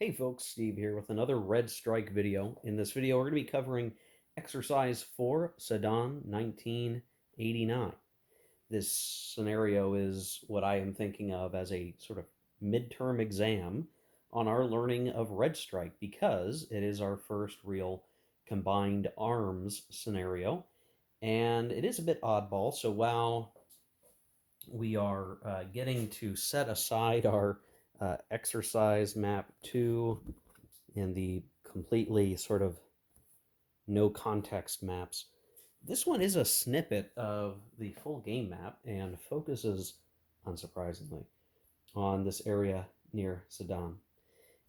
Hey folks, Steve here with another Red Strike video. In this video, we're going to be covering exercise 4, Sedan 1989. This scenario is what I am thinking of as a sort of midterm exam on our learning of Red Strike because it is our first real combined arms scenario. And it is a bit oddball, so while we are getting to set aside our exercise map 2 and the completely sort of no context maps. This one is a snippet of the full game map and focuses, unsurprisingly, on this area near Sedan.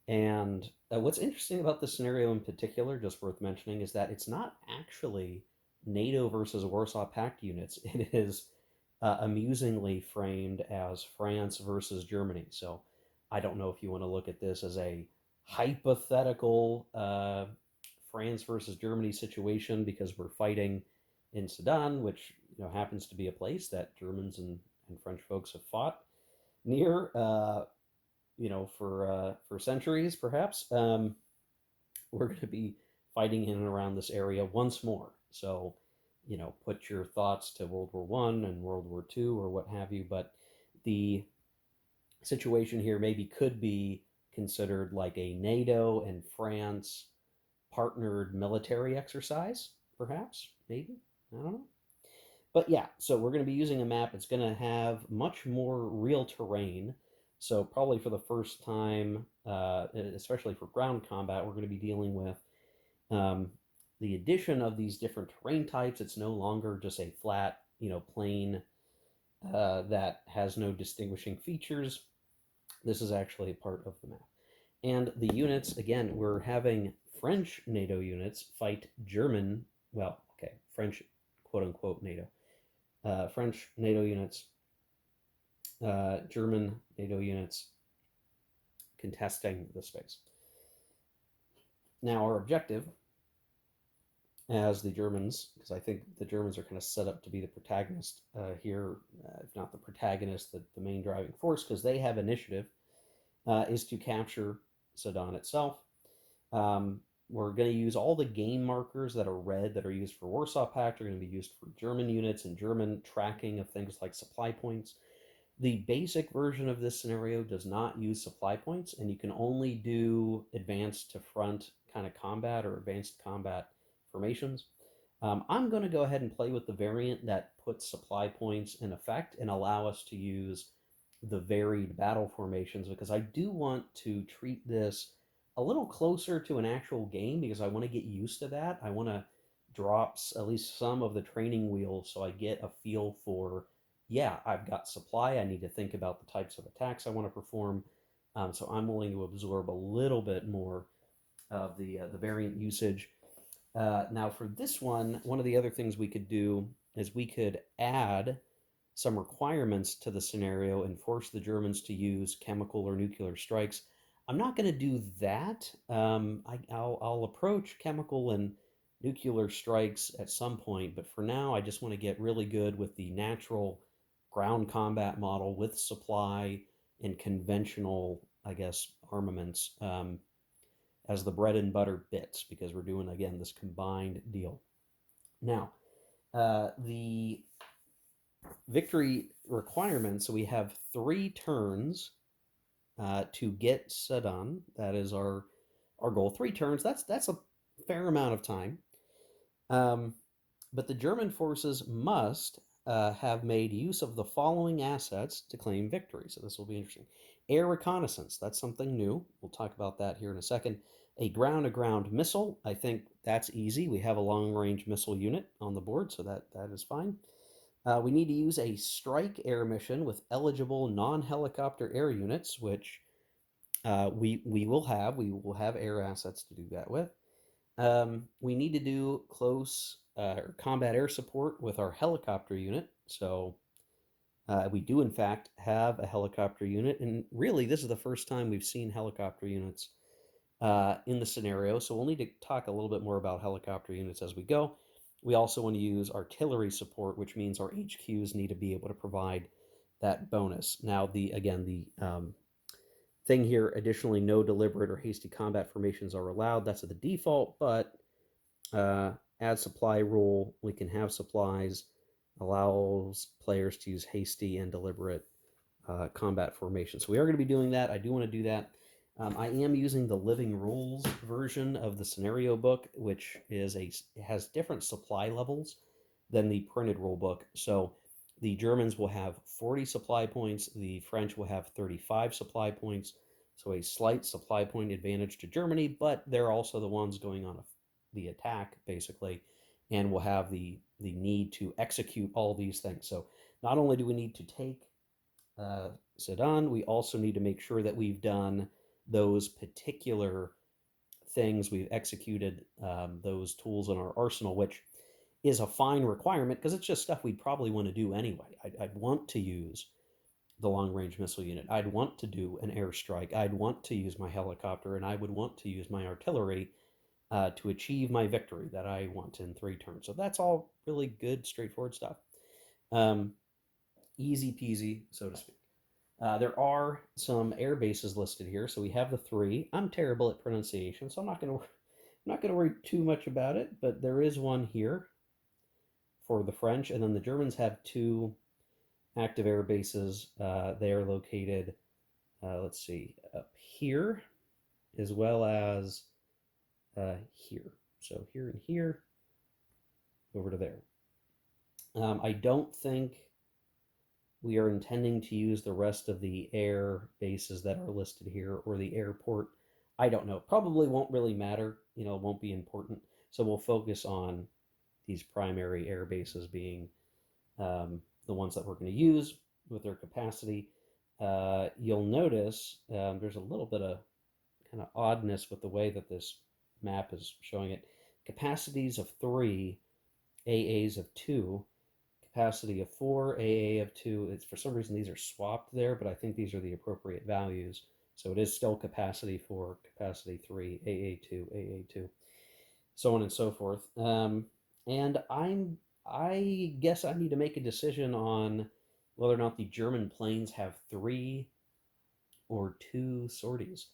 And what's interesting about this scenario in particular, just worth mentioning, is that it's not actually NATO versus Warsaw Pact units. It is amusingly framed as France versus Germany. So I don't know if you want to look at this as a hypothetical France versus Germany situation because we're fighting in Sedan, which happens to be a place that Germans and French folks have fought near, for centuries, perhaps. We're going to be fighting in and around this area once more. So, put your thoughts to World War One and World War Two or what have you. But the situation here maybe could be considered like a NATO and France partnered military exercise, perhaps, maybe. I don't know. But yeah, so we're going to be using a map. It's going to have much more real terrain. So probably for the first time, especially for ground combat, we're going to be dealing with um, the addition of these different terrain types. It's no longer just a flat, plain that has no distinguishing features. This is actually a part of the map. And the units, again, we're having French NATO units fight German, well, okay, French quote unquote NATO. French NATO units, German NATO units contesting the space. Now, our objective as the Germans, because I think the Germans are kind of set up to be the protagonist here, if not the protagonist, the main driving force, because they have initiative, is to capture Sedan itself. We're going to use all the game markers that are red that are used for Warsaw Pact are going to be used for German units and German tracking of things like supply points. The basic version of this scenario does not use supply points, and you can only do advanced to front kind of combat or advanced combat formations. I'm going to go ahead and play with the variant that puts supply points in effect and allow us to use the varied battle formations because I do want to treat this a little closer to an actual game because I want to get used to that. I want to drop at least some of the training wheels so I get a feel for, yeah, I've got supply. I need to think about the types of attacks I want to perform. So I'm willing to absorb a little bit more of the variant usage. Now for this one of the other things we could do is we could add some requirements to the scenario and force the Germans to use chemical or nuclear strikes. I'm not going to do that. I'll approach chemical and nuclear strikes at some point, but for now, I just want to get really good with the natural ground combat model with supply and conventional, I guess, armaments as the bread and butter bits because we're doing, again, this combined deal. Now, the victory requirements, so we have 3 turns to get Sedan. That is our goal. 3 turns. That's a fair amount of time. But the German forces must have made use of the following assets to claim victory. So this will be interesting. Air reconnaissance. That's something new. We'll talk about that here in a second. A ground-to-ground missile. I think that's easy. We have a long-range missile unit on the board, so that is fine. We need to use a strike air mission with eligible non-helicopter air units, which we will have. We will have air assets to do that with. We need to do close combat air support with our helicopter unit. So we do, in fact, have a helicopter unit. And really, this is the first time we've seen helicopter units in the scenario. So we'll need to talk a little bit more about helicopter units as we go. We also want to use artillery support, which means our HQs need to be able to provide that bonus. Now, the thing here. Additionally, no deliberate or hasty combat formations are allowed. That's the default, but add supply rule. We can have supplies, allows players to use hasty and deliberate combat formation. So we are going to be doing that. I do want to do that. I am using the Living Rules version of the scenario book, which has different supply levels than the printed rule book. So the Germans will have 40 supply points, the French will have 35 supply points. So a slight supply point advantage to Germany, but they're also the ones going on the attack, basically, and will have the need to execute all these things. So not only do we need to take Sedan, we also need to make sure that we've done those particular things, we've executed those tools in our arsenal, which is a fine requirement because it's just stuff we'd probably want to do anyway. I'd want to use the long range missile unit. I'd want to do an airstrike. I'd want to use my helicopter, and I would want to use my artillery to achieve my victory that I want in 3 turns. So that's all really good, straightforward stuff. Easy peasy, so to speak. There are some air bases listed here. So we have the 3. I'm terrible at pronunciation, so I'm not going to worry too much about it. But there is one here for the French, and then the Germans have 2 active air bases. They are located, let's see, up here as well as here. So here and here, over to there. I don't think we are intending to use the rest of the air bases that are listed here or the airport. I don't know. Probably won't really matter. It won't be important. So we'll focus on these primary air bases being the ones that we're going to use with their capacity. You'll notice there's a little bit of kind of oddness with the way that this map is showing it. Capacities of 3, AAs of 2, capacity of 4, AA of 2. It's for some reason these are swapped there, but I think these are the appropriate values. So it is still capacity 4, capacity 3, AA2, AA2, so on and so forth. And I guess I need to make a decision on whether or not the German planes have 3 or 2 sorties.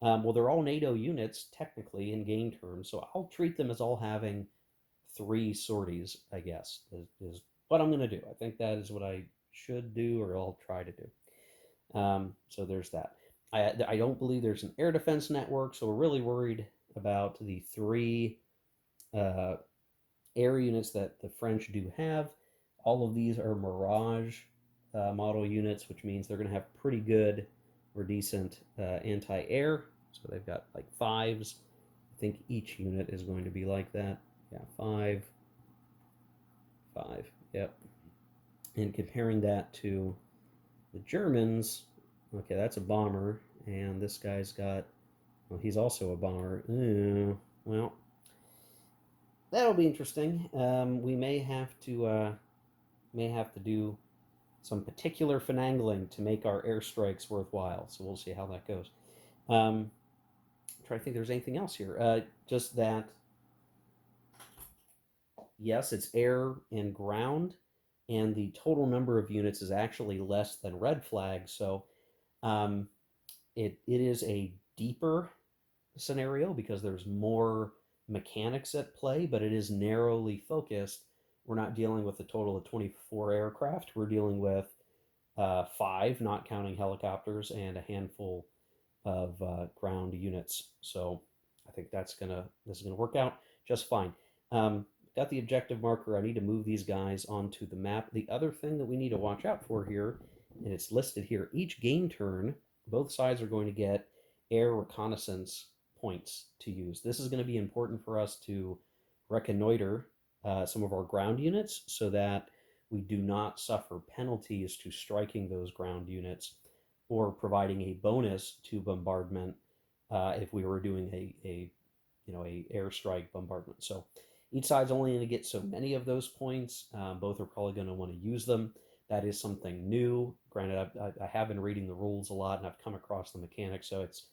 Well, they're all NATO units technically in game terms, so I'll treat them as all having 3 sorties, I guess, is what I'm going to do. I think that is what I should do, or I'll try to do. So there's that. I don't believe there's an air defense network, so we're really worried about the 3 air units that the French do have. All of these are Mirage model units, which means they're going to have pretty good or decent anti-air. So they've got like 5s. I think each unit is going to be like that. Yeah, 5, 5. Yep. And comparing that to the Germans, okay, that's a bomber, and this guy's got, well, he's also a bomber. Well, that'll be interesting. We may have to do some particular finagling to make our airstrikes worthwhile. So we'll see how that goes. Try to think if there's anything else here. Just that, yes, it's air and ground, and the total number of units is actually less than red flag. So it is a deeper scenario because there's more mechanics at play, but it is narrowly focused. We're not dealing with a total of 24 aircraft. We're dealing with 5, not counting helicopters, and a handful of ground units. So I think this is gonna work out just fine. Got the objective marker. I need to move these guys onto the map. The other thing that we need to watch out for here, and it's listed here, each game turn, both sides are going to get air reconnaissance points to use. This is going to be important for us to reconnoiter some of our ground units so that we do not suffer penalties to striking those ground units or providing a bonus to bombardment if we were doing a airstrike bombardment. So each side's only going to get so many of those points. Both are probably going to want to use them. That is something new. Granted, I have been reading the rules a lot, and I've come across the mechanics, so it's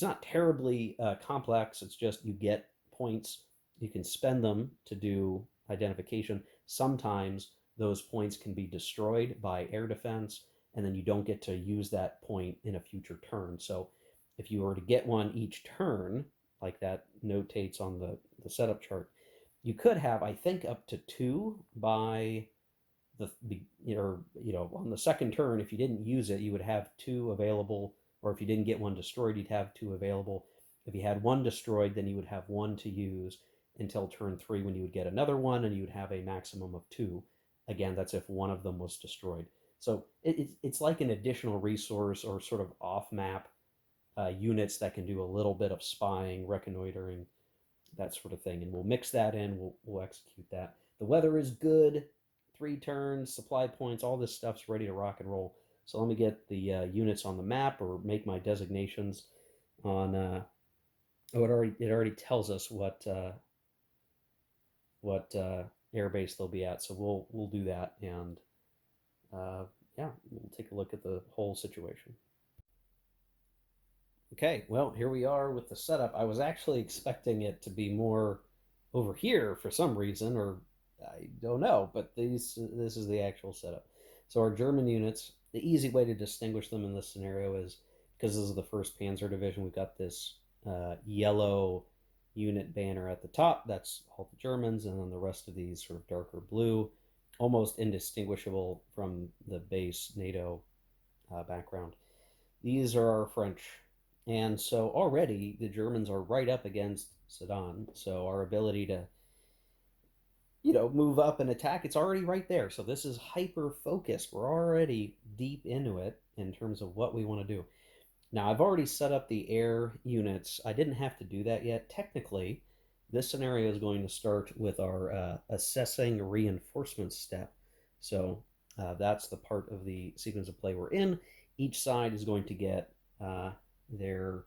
not terribly complex. It's just you get points. You can spend them to do identification. Sometimes those points can be destroyed by air defense, and then you don't get to use that point in a future turn. So if you were to get one each turn, like that notates on the setup chart, you could have, I think, up to two by the on the second turn. If you didn't use it, you would have two available, or if you didn't get one destroyed, you'd have two available. If you had one destroyed, then you would have one to use until turn 3, when you would get another one, and you would have a maximum of two. Again, that's if one of them was destroyed. So it's like an additional resource, or sort of off map units that can do a little bit of spying, reconnoitering, that sort of thing. And we'll mix that in. We'll execute that. The weather is good. 3 turns, supply points, all this stuff's ready to rock and roll. So let me get the units on the map, or make my designations on. It already tells us what airbase they'll be at. So we'll do that, and yeah, we'll take a look at the whole situation. Okay, well, here we are with the setup. I was actually expecting it to be more over here for some reason, or I don't know, but this is the actual setup. So our German units, the easy way to distinguish them in this scenario is, because this is the 1st Panzer Division, we've got this yellow unit banner at the top. That's all the Germans, and then the rest of these sort of darker blue, almost indistinguishable from the base NATO background. These are our French. And so already the Germans are right up against Sedan. So our ability to, move up and attack, it's already right there. So this is hyper focused. We're already deep into it in terms of what we want to do. Now, I've already set up the air units. I didn't have to do that yet. Technically, this scenario is going to start with our assessing reinforcements step. So that's the part of the sequence of play we're in. Each side is going to get their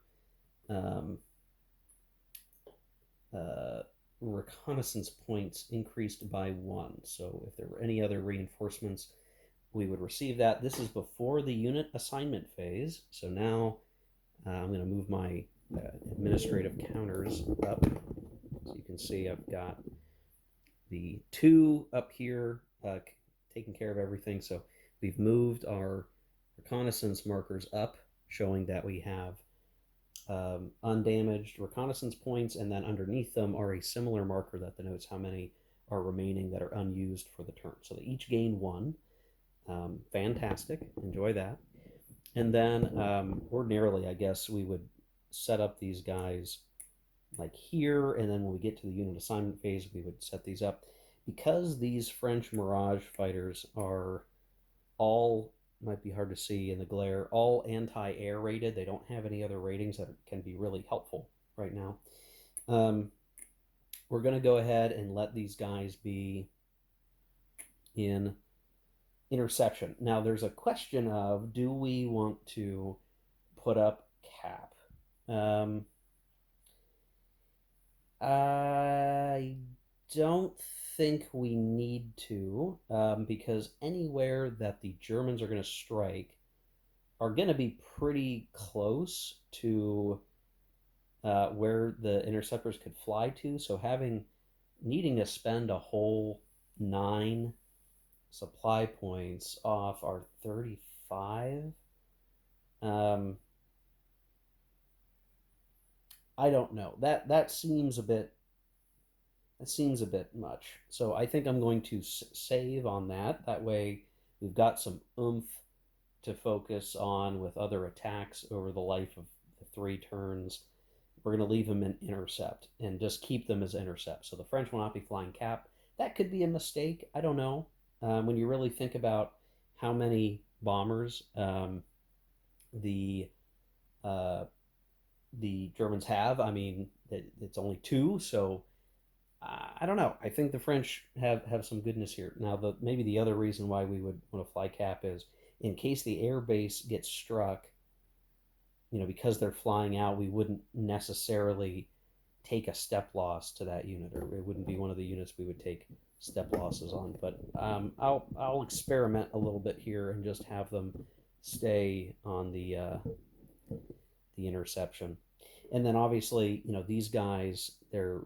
reconnaissance points increased by 1. So if there were any other reinforcements, we would receive that. This is before the unit assignment phase. So now I'm going to move my administrative counters up. So you can see I've got the 2 up here taking care of everything. So we've moved our reconnaissance markers up, showing that we have undamaged reconnaissance points, and then underneath them are a similar marker that denotes how many are remaining that are unused for the turn. So they each gain 1. Fantastic. Enjoy that. And then ordinarily, I guess we would set up these guys like here, and then when we get to the unit assignment phase, we would set these up. Because these French Mirage fighters are all, might be hard to see in the glare, all anti-air rated. They don't have any other ratings that can be really helpful right now. We're going to go ahead and let these guys be in interception. Now, there's a question of, do we want to put up cap? I don't think we need to, because anywhere that the Germans are going to strike are going to be pretty close to where the interceptors could fly to. So needing to spend a whole 9 supply points off our 35, I don't know. That seems a bit much. So I think I'm going to save on that. That way we've got some oomph to focus on with other attacks over the life of the 3 turns. We're going to leave them in intercept and just keep them as intercept. So the French will not be flying cap. That could be a mistake. I don't know. When you really think about how many bombers the Germans have, I mean, it's only 2, so I don't know. I think the French have some goodness here. Now, maybe the other reason why we would want to fly cap is in case the air base gets struck, because they're flying out, we wouldn't necessarily take a step loss to that unit, or it wouldn't be one of the units we would take step losses on. But I'll experiment a little bit here and just have them stay on the interception. And then obviously, these guys, they're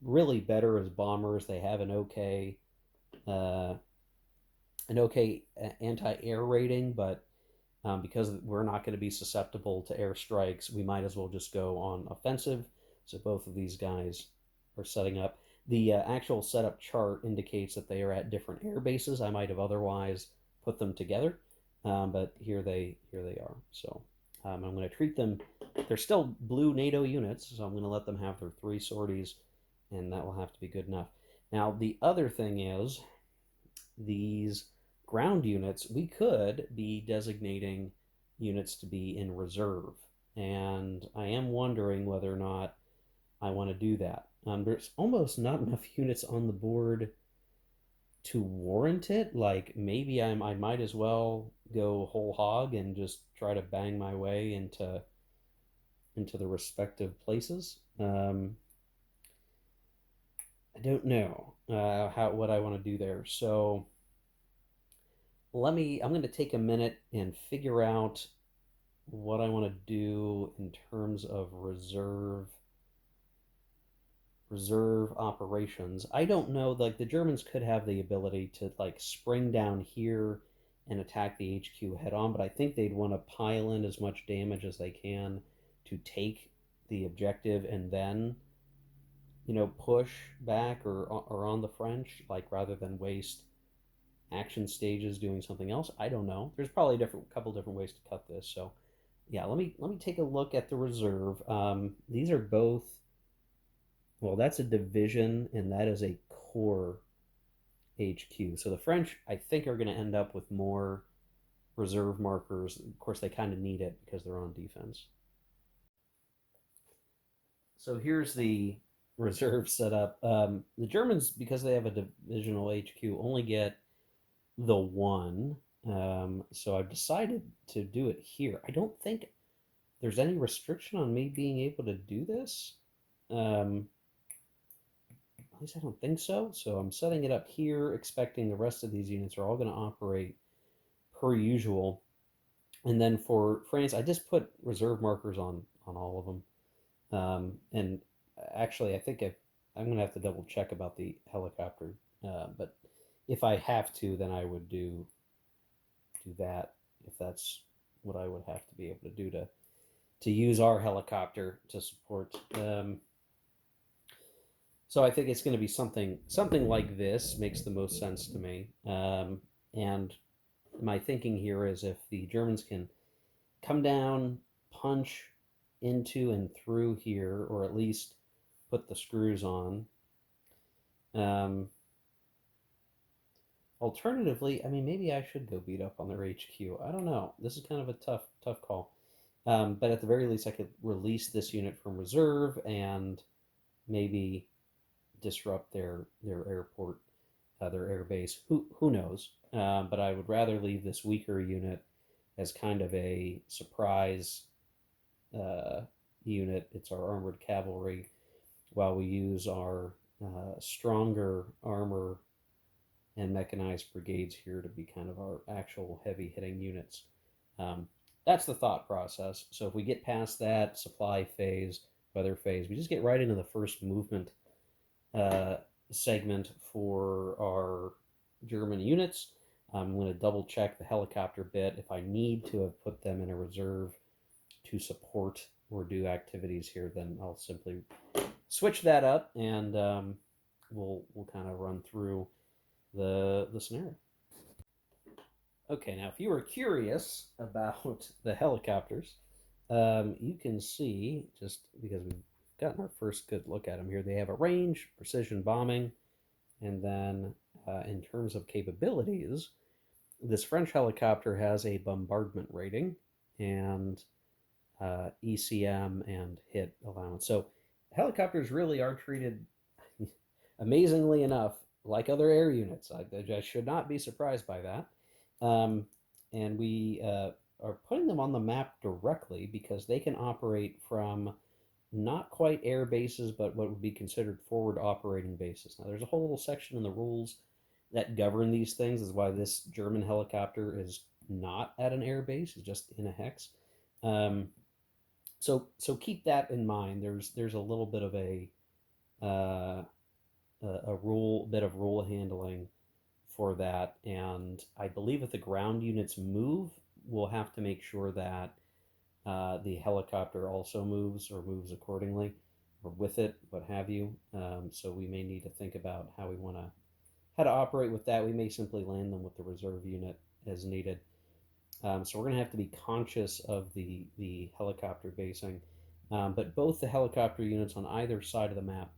really better as bombers. They have an okay anti-air rating, but because we're not going to be susceptible to airstrikes, we might as well just go on offensive. So both of these guys are setting up. The actual setup chart indicates that they are at different air bases. I might have otherwise put them together, but here they are. So I'm going to treat them. They're still blue NATO units, so I'm going to let them have their 3 sorties, and that will have to be good enough. Now the other thing is these ground units, we could be designating units to be in reserve. And I am wondering whether or not I want to do that. There's almost not enough units on the board to warrant it. Like maybe I might as well go whole hog and just try to bang my way into the respective places. I don't know what I want to do there. So I'm going to take a minute and figure out what I want to do in terms of reserve operations. I don't know, like the Germans could have the ability to like spring down here and attack the HQ head on, but I think they'd want to pile in as much damage as they can to take the objective and then push back or on the French, like rather than waste action stages doing something else. I don't know. There's probably a couple different ways to cut this. So yeah, let me take a look at the reserve. These are both, well, that's a division and that is a corps HQ. So the French, I think, are going to end up with more reserve markers. Of course, they kind of need it because they're on defense. So here's the reserve setup. The Germans, because they have a divisional HQ, only get the one. So I've decided to do it here. I don't think there's any restriction on me being able to do this. At least I don't think so. So I'm setting it up here, expecting the rest of these units are all going to operate per usual. And then for France, I just put reserve markers on all of them. And actually, I think I'm going to have to double check about the helicopter. But if I have to, then I would do that if that's what I would have to be able to do to use our helicopter to support. So I think it's going to be something like this makes the most sense to me. And my thinking here is if the Germans can come down, punch into and through here, or at least put the screws on. Alternatively, I mean, maybe I should go beat up on their HQ. I don't know. This is kind of a tough call. But at the very least, I could release this unit from reserve and maybe disrupt their airport, their air base. Who knows? But I would rather leave this weaker unit as kind of a surprise unit. It's our armored cavalry, while we use our stronger armor and mechanized brigades here to be kind of our actual heavy hitting units. That's the thought process. So if we get past that supply phase, weather phase, we just get right into the first movement segment for our German units. I'm going to double check the helicopter bit. If I need to have put them in a reserve to support or do activities here, then I'll simply switch that up and we'll kind of run through the scenario. Okay, now if you were curious about the helicopters, you can see, just because we've gotten our first good look at them here, they have a range, precision bombing, and then in terms of capabilities, this French helicopter has a bombardment rating and ECM and hit allowance. So helicopters really are treated, amazingly enough, like other air units. I should not be surprised by that. And we are putting them on the map directly because they can operate from not quite air bases, but what would be considered forward operating bases. Now, there's a whole little section in the rules that govern these things. This is why this German helicopter is not at an air base; it's just in a hex. So keep that in mind. There's a little bit of a bit of rule handling for that, and I believe if the ground units move, we'll have to make sure that the helicopter also moves or moves accordingly, or with it, what have you. So we may need to think about how to operate with that. We may simply land them with the reserve unit as needed. So we're going to have to be conscious of the helicopter basing. But both the helicopter units on either side of the map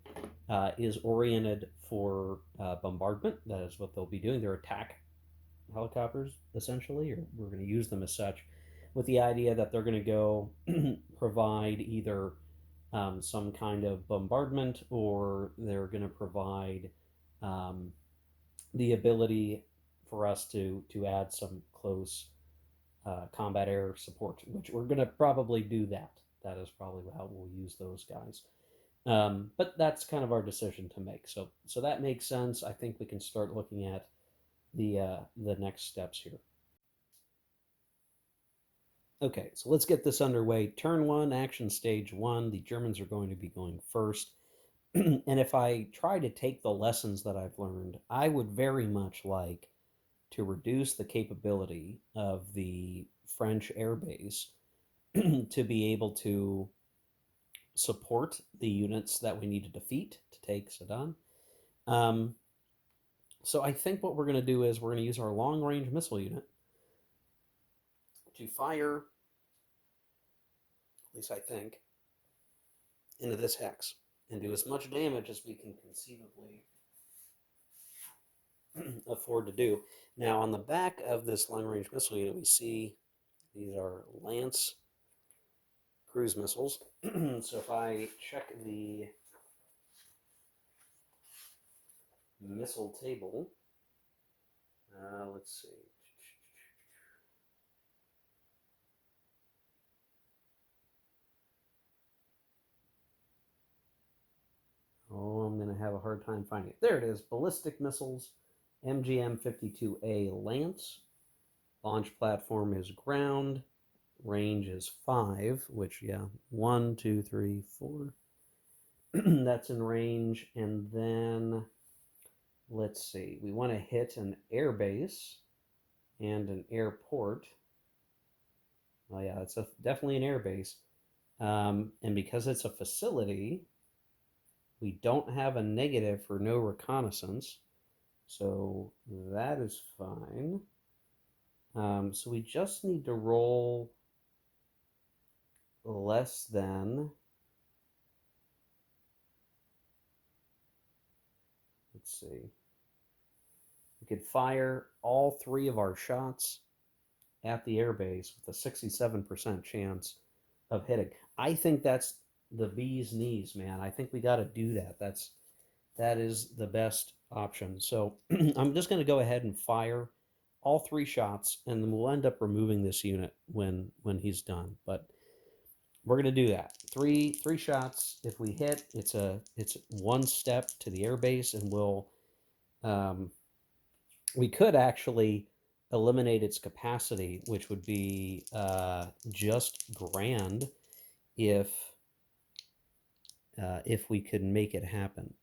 is oriented for bombardment. That is what they'll be doing. They're attack helicopters, essentially, or we're going to use them as such, with the idea that they're going to go provide either some kind of bombardment, or they're going to provide um, the ability for us to add some close combat air support, which we're going to probably do that. That is probably how we'll use those guys. But that's kind of our decision to make. So that makes sense. I think we can start looking at the next steps here. Okay, so let's get this underway. Turn one, action stage one. The Germans are going to be going first. And if I try to take the lessons that I've learned, I would very much like to reduce the capability of the French air base to be able to support the units that we need to defeat to take Sedan. Um, so I think what we're going to do is we're going to use our long range missile unit to fire, at least I think, into this hex and do as much damage as we can conceivably afford to do. Now, on the back of this long range missile unit, we see these are Lance cruise missiles. So if I check the missile table, let's see. Oh, I'm going to have a hard time finding it. There it is. Ballistic missiles, MGM 52A Lance. Launch platform is ground. Range is 5, which, yeah, 1, 2, 3, 4. That's in range. And then, let's see, we want to hit an air base and an airport. Oh, yeah, it's definitely an air base. And because it's a facility, we don't have a negative for no reconnaissance. So that is fine. So we just need to roll less than, let's see, we could fire all 3 of our shots at the airbase with a 67% chance of hitting. I think that's the bee's knees, man. I think we got to do that. That is the best option. So I'm just going to go ahead and fire all 3 shots, and then we'll end up removing this unit when he's done. But we're going to do that. Three shots. If we hit, it's 1 step to the airbase, and we could actually eliminate its capacity, which would be just grand if we could make it happen.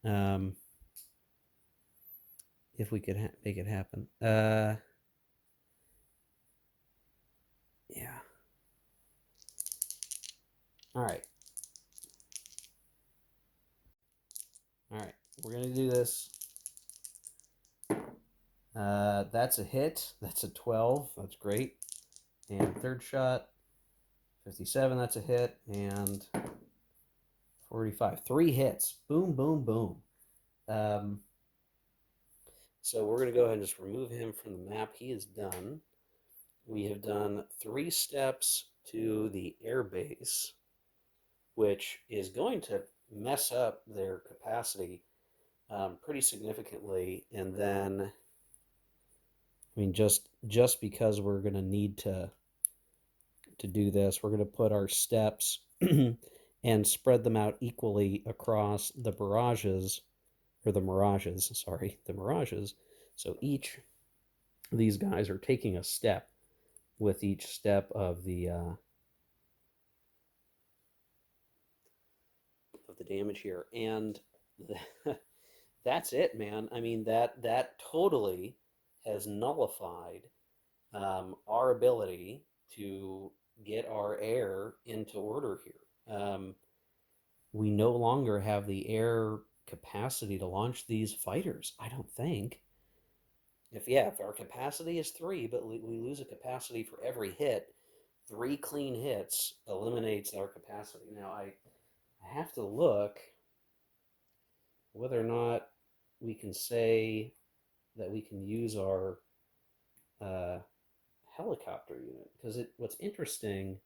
If we could make it happen. Yeah. All right. All right. We're going to do this. That's a hit. That's a 12. That's great. And third shot, 57. That's a hit. And 45. 3 hits. Boom, boom, boom. So we're going to go ahead and just remove him from the map. He is done. We have done 3 steps to the airbase, which is going to mess up their capacity pretty significantly. And then, I mean, just because we're going to need to do this, we're going to put our steps and spread them out equally across the barrages, or the mirages, sorry, the mirages. So each of these guys are taking a step with each step of the damage here, and that's it, man. I mean, that totally has nullified our ability to get our air into order here. We no longer have the air capacity to launch these fighters, I don't think. If our capacity is three, but we lose a capacity for every hit, three clean hits eliminates our capacity. Now I have to look whether or not we can say that we can use our uh, helicopter unit, because what's interesting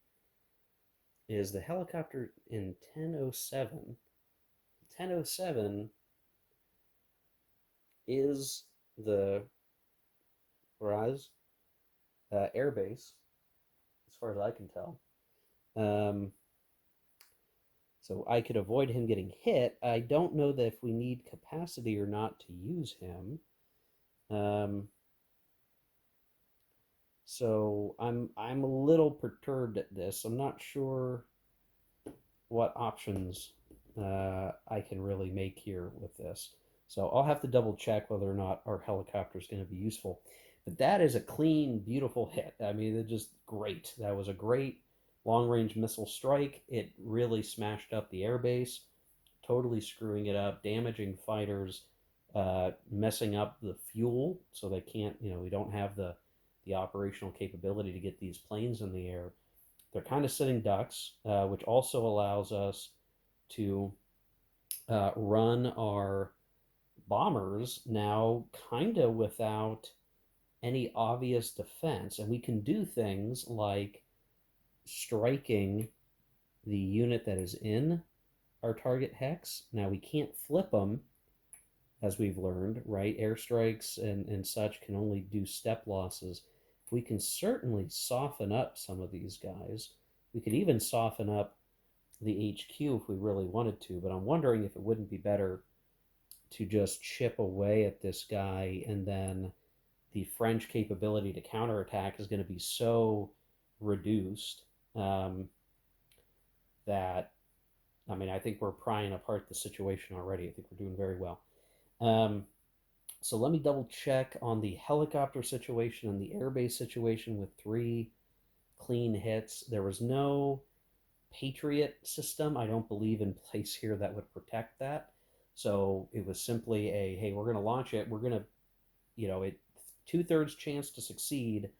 is the helicopter in 1007 is the Raz air base, as far as I can tell. Um, so I could avoid him getting hit. I don't know that if we need capacity or not to use him. Um, so I'm a little perturbed at this. I'm not sure what options I can really make here with this. So I'll have to double check whether or not our helicopter is going to be useful. But that is a clean, beautiful hit. I mean, it's just great. That was a great long range missile strike. It really smashed up the airbase, totally screwing it up, damaging fighters, messing up the fuel so they can't, we don't have the operational capability to get these planes in the air. They're kind of sitting ducks, which also allows us to run our bombers now kind of without any obvious defense. And we can do things like striking the unit that is in our target hex. Now, we can't flip them, as we've learned, right? Airstrikes and such can only do step losses. We can certainly soften up some of these guys. We could even soften up the HQ if we really wanted to, but I'm wondering if it wouldn't be better to just chip away at this guy, and then the French capability to counterattack is going to be so reduced that, I mean, I think we're prying apart the situation already. I think we're doing very well. Um, so let me double check on the helicopter situation and the airbase situation with three clean hits. There was no Patriot system, I don't believe, in place here that would protect that. So it was simply a, hey, we're going to launch it. We're going to, it 2/3 chance to succeed.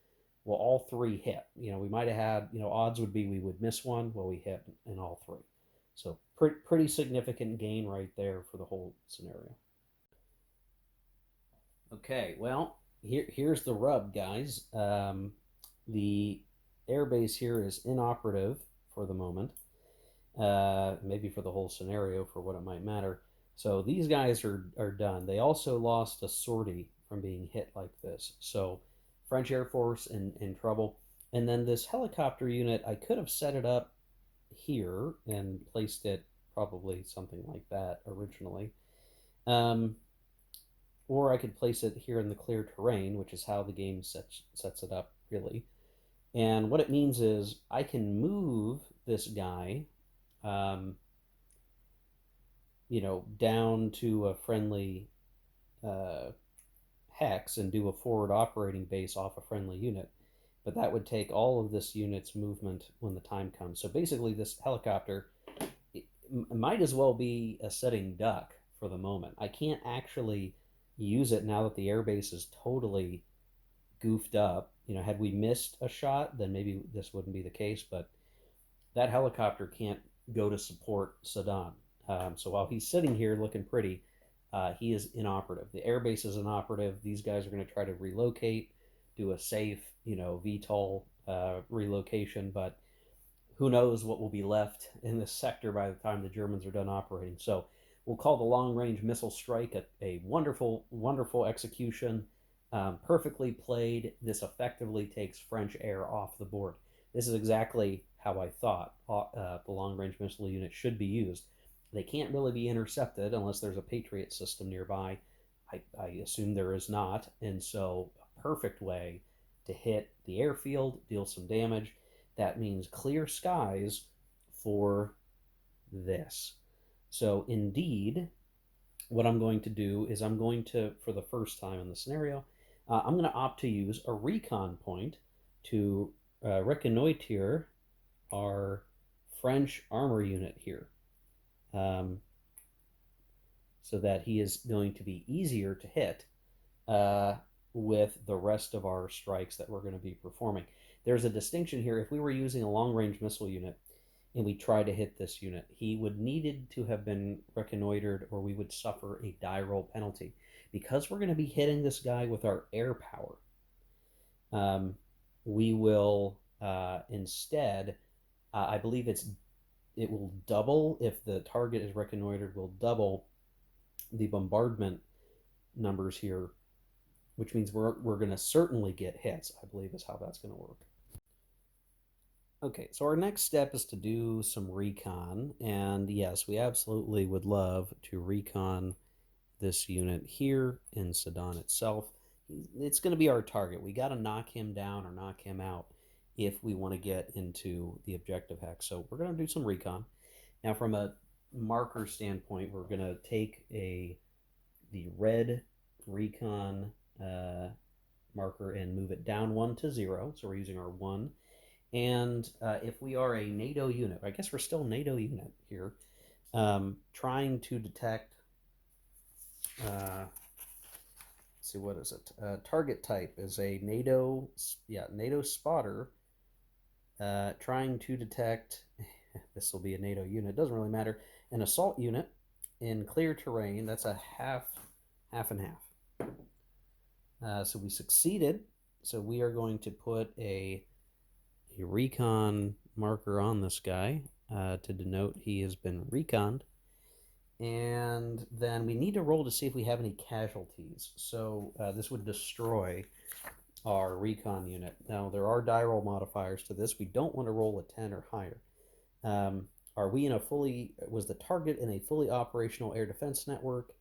Well, all three hit. We might have had, odds would be we would miss one. Well, we hit in all three. So pretty significant gain right there for the whole scenario. Okay, well, here's the rub, guys. The airbase here is inoperative for the moment. Maybe for the whole scenario, for what it might matter. So these guys are done. They also lost a sortie from being hit like this. So French Air Force in trouble. And then this helicopter unit, I could have set it up here and placed it probably something like that originally. Um, or I could place it here in the clear terrain, which is how the game sets it up, really. And what it means is I can move this guy, um, down to a friendly uh, hex and do a forward operating base off a friendly unit. But that would take all of this unit's movement when the time comes. So basically, this helicopter might as well be a sitting duck for the moment. I can't actually use it now that the airbase is totally goofed up. Had we missed a shot, then maybe this wouldn't be the case. But that helicopter can't go to support Sedan. So while he's sitting here looking pretty, he is inoperative. The airbase is inoperative. These guys are going to try to relocate, do a safe, VTOL relocation, but who knows what will be left in this sector by the time the Germans are done operating. So we'll call the long range missile strike a wonderful, wonderful execution. Perfectly played. This effectively takes French air off the board. This is exactly how I thought the long range missile unit should be used. They can't really be intercepted unless there's a Patriot system nearby. I assume there is not. And so, a perfect way to hit the airfield, deal some damage. That means clear skies for this. So, indeed, what I'm going to do is I'm going to, for the first time in the scenario, I'm going to opt to use a recon point to reconnoiter our French armor unit here, um, so that he is going to be easier to hit uh, with the rest of our strikes that we're going to be performing. There's a distinction here. If we were using a long range missile unit and we try to hit this unit, he would needed to have been reconnoitered, or we would suffer a die roll penalty. Because we're going to be hitting this guy with our air power, um, we will instead, I believe it will double if the target is reconnoitered. Will double the bombardment numbers here, which means we're going to certainly get hits. I believe is how that's going to work. Okay, so our next step is to do some recon, and yes, we absolutely would love to recon this unit here in Sedan itself. It's going to be our target. We got to knock him down or knock him out if we want to get into the objective hex. So we're going to do some recon. Now, from a marker standpoint, we're going to take the red recon marker and move it down 1 to 0. So we're using our 1. And if we are a NATO unit, I guess we're still a NATO unit here, trying to detect, let's see, what is it? Target type is a NATO spotter, trying to detect, this will be a NATO unit, doesn't really matter, an assault unit in clear terrain. That's a half and half. So we succeeded. So we are going to put a recon marker on this guy to denote he has been reconned. And then we need to roll to see if we have any casualties. So this would destroy our recon unit. Now, there are die roll modifiers to this. We don't want to roll a 10 or higher. Are we in a was the target in a fully operational air defense network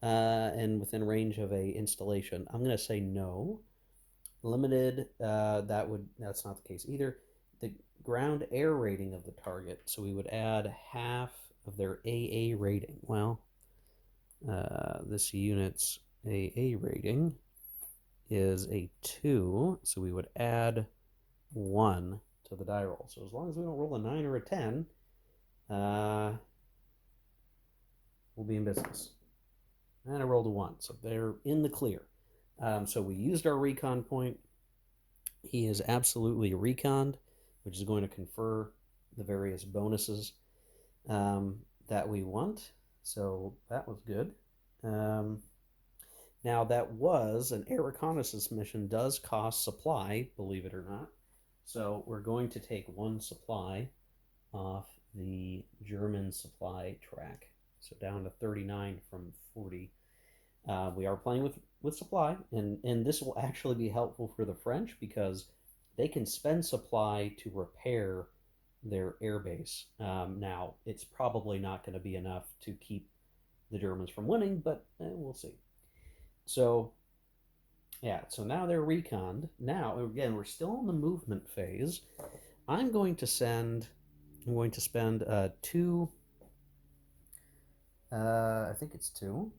and within range of a installation? I'm going to say no. Limited, that's not the case either. The ground air rating of the target, so we would add half of their AA rating. Well, this unit's AA rating is a 2, so we would add 1 to the die roll. So as long as we don't roll a 9 or a 10, we'll be in business. And I rolled a 1, so they're in the clear. So we used our recon point. He is absolutely reconned, which is going to confer the various bonuses that we want. So that was good. Now, that was an air reconnaissance mission, does cost supply, believe it or not. So we're going to take 1 supply off the German supply track. So down to 39 from 40. We are playing with supply, and this will actually be helpful for the French because they can spend supply to repair their airbase. Now, it's probably not going to be enough to keep the Germans from winning, but we'll see. So, yeah, so now they're reconned. Now, again, we're still in the movement phase. I'm going to spend 2, I think it's 2.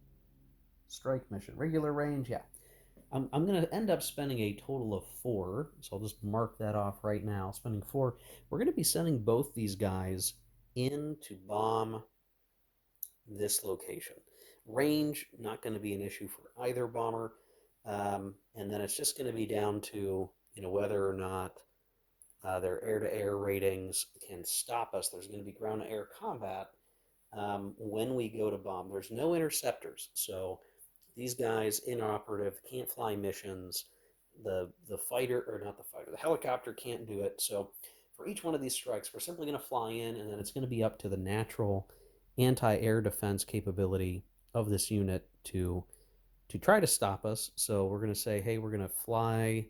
Strike mission, regular range, yeah. I'm going to end up spending a total of 4, so I'll just mark that off right now. Spending 4. We're going to be sending both these guys in to bomb this location. Range, not going to be an issue for either bomber, and then it's just going to be down to whether or not their air-to-air ratings can stop us. There's going to be ground-to-air combat when we go to bomb. There's no interceptors, so these guys inoperative, can't fly missions. The helicopter can't do it. So for each one of these strikes, we're simply going to fly in, and then it's going to be up to the natural anti-air defense capability of this unit to try to stop us. So we're going to say, hey, we're going to fly.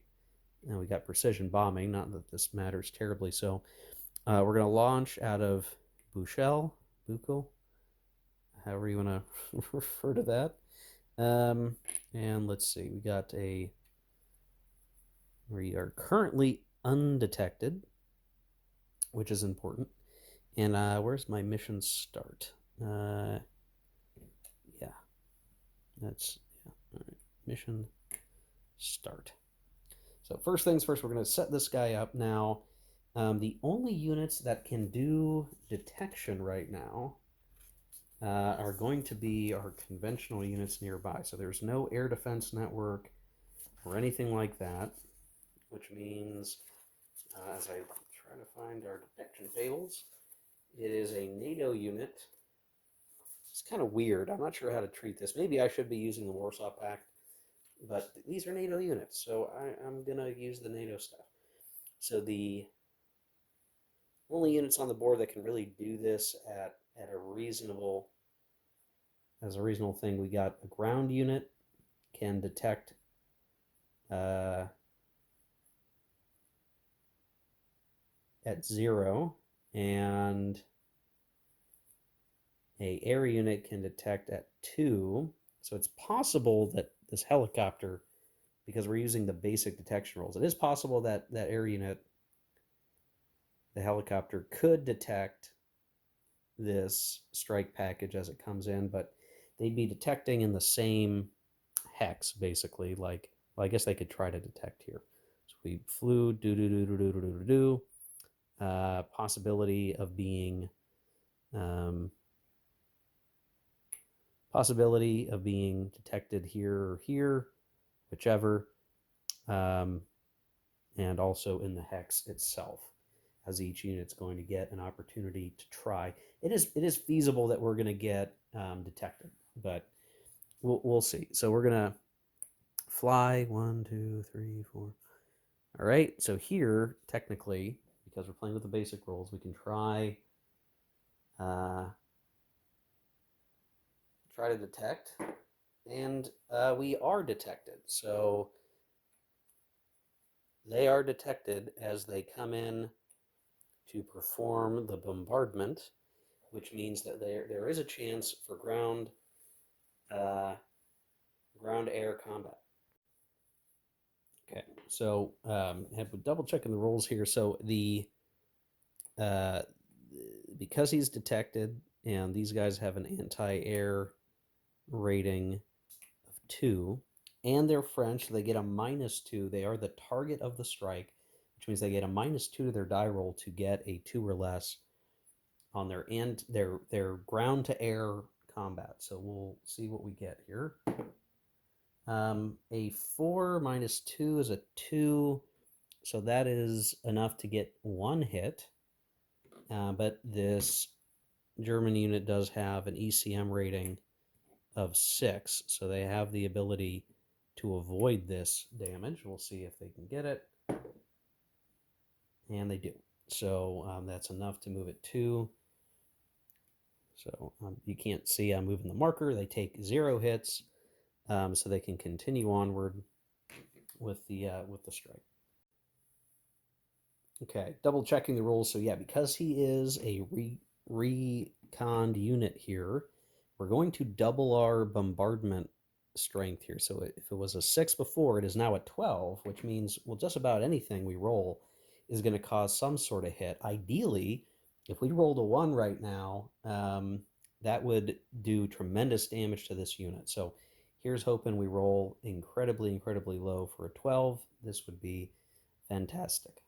And we got precision bombing. Not that this matters terribly. So we're going to launch out of Buchel, however you want to refer to that. And let's see, we are currently undetected, which is important. And where's my mission start? Yeah, all right, mission start. So first things first, we're going to set this guy up now. The only units that can do detection right now are going to be our conventional units nearby. So there's no air defense network or anything like that, which means, as I try to find our detection tables, it is a NATO unit. It's kind of weird. I'm not sure how to treat this. Maybe I should be using the Warsaw Pact, but these are NATO units, so I'm going to use the NATO stuff. So the only units on the board that can really do this at a reasonable as a reasonable thing, we got a ground unit can detect at 0, and a air unit can detect at 2. So it's possible that this helicopter, because we're using the basic detection rules, it is possible that that air unit, the helicopter, could detect this strike package as it comes in, but they'd be detecting in the same hex, basically. Like, well, I guess they could try to detect here. So we flew, possibility of being detected here or here, whichever, and also in the hex itself, as each unit's going to get an opportunity to try. It is feasible that we're going to get detected, but we'll see. So we're going to fly 1, 2, 3, 4. All right. So here, technically, because we're playing with the basic rules, we can try to detect, and we are detected. So they are detected as they come in to perform the bombardment, which means that there is a chance for ground air combat. Okay, so have double checking the rules here. So the because he's detected and these guys have an anti-air rating of 2, and they're French, so they get a -2. They are the target of the strike, which means they get a -2 to their die roll to get a 2 or less on their ground to air combat. So we'll see what we get here. A 4 -2 is a 2, so that is enough to get 1 hit. But this German unit does have an ECM rating of 6, so they have the ability to avoid this damage. We'll see if they can get it, and they do. So that's enough to move it 2. So you can't see I'm moving the marker. They take 0 hits, so they can continue onward with the strike. Okay, double checking the rules. So yeah, because he is a reconned unit here, we're going to double our bombardment strength here. So if it was a 6 before, it is now a 12, which means, well, just about anything we roll is going to cause some sort of hit. Ideally, if we rolled a 1 right now, that would do tremendous damage to this unit. So here's hoping we roll incredibly, incredibly low for a 12. This would be fantastic.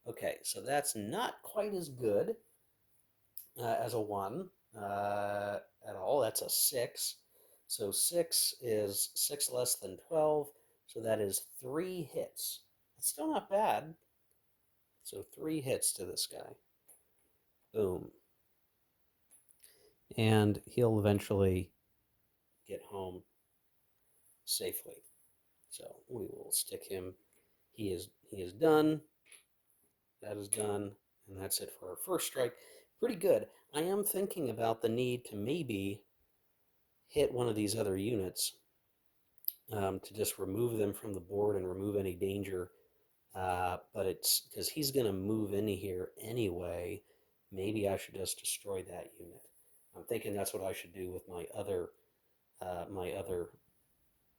Okay, so that's not quite as good as a 1 at all. That's a 6. So 6 is 6 less than 12, so that is 3 hits. It's still not bad. So 3 hits to this guy. Boom. And he'll eventually get home safely. So we will stick him. He is done. That is done. And that's it for our first strike. Pretty good. I am thinking about the need to maybe hit one of these other units to just remove them from the board and remove any danger. But it's because he's going to move in here anyway. Maybe I should just destroy that unit. I'm thinking that's what I should do with my other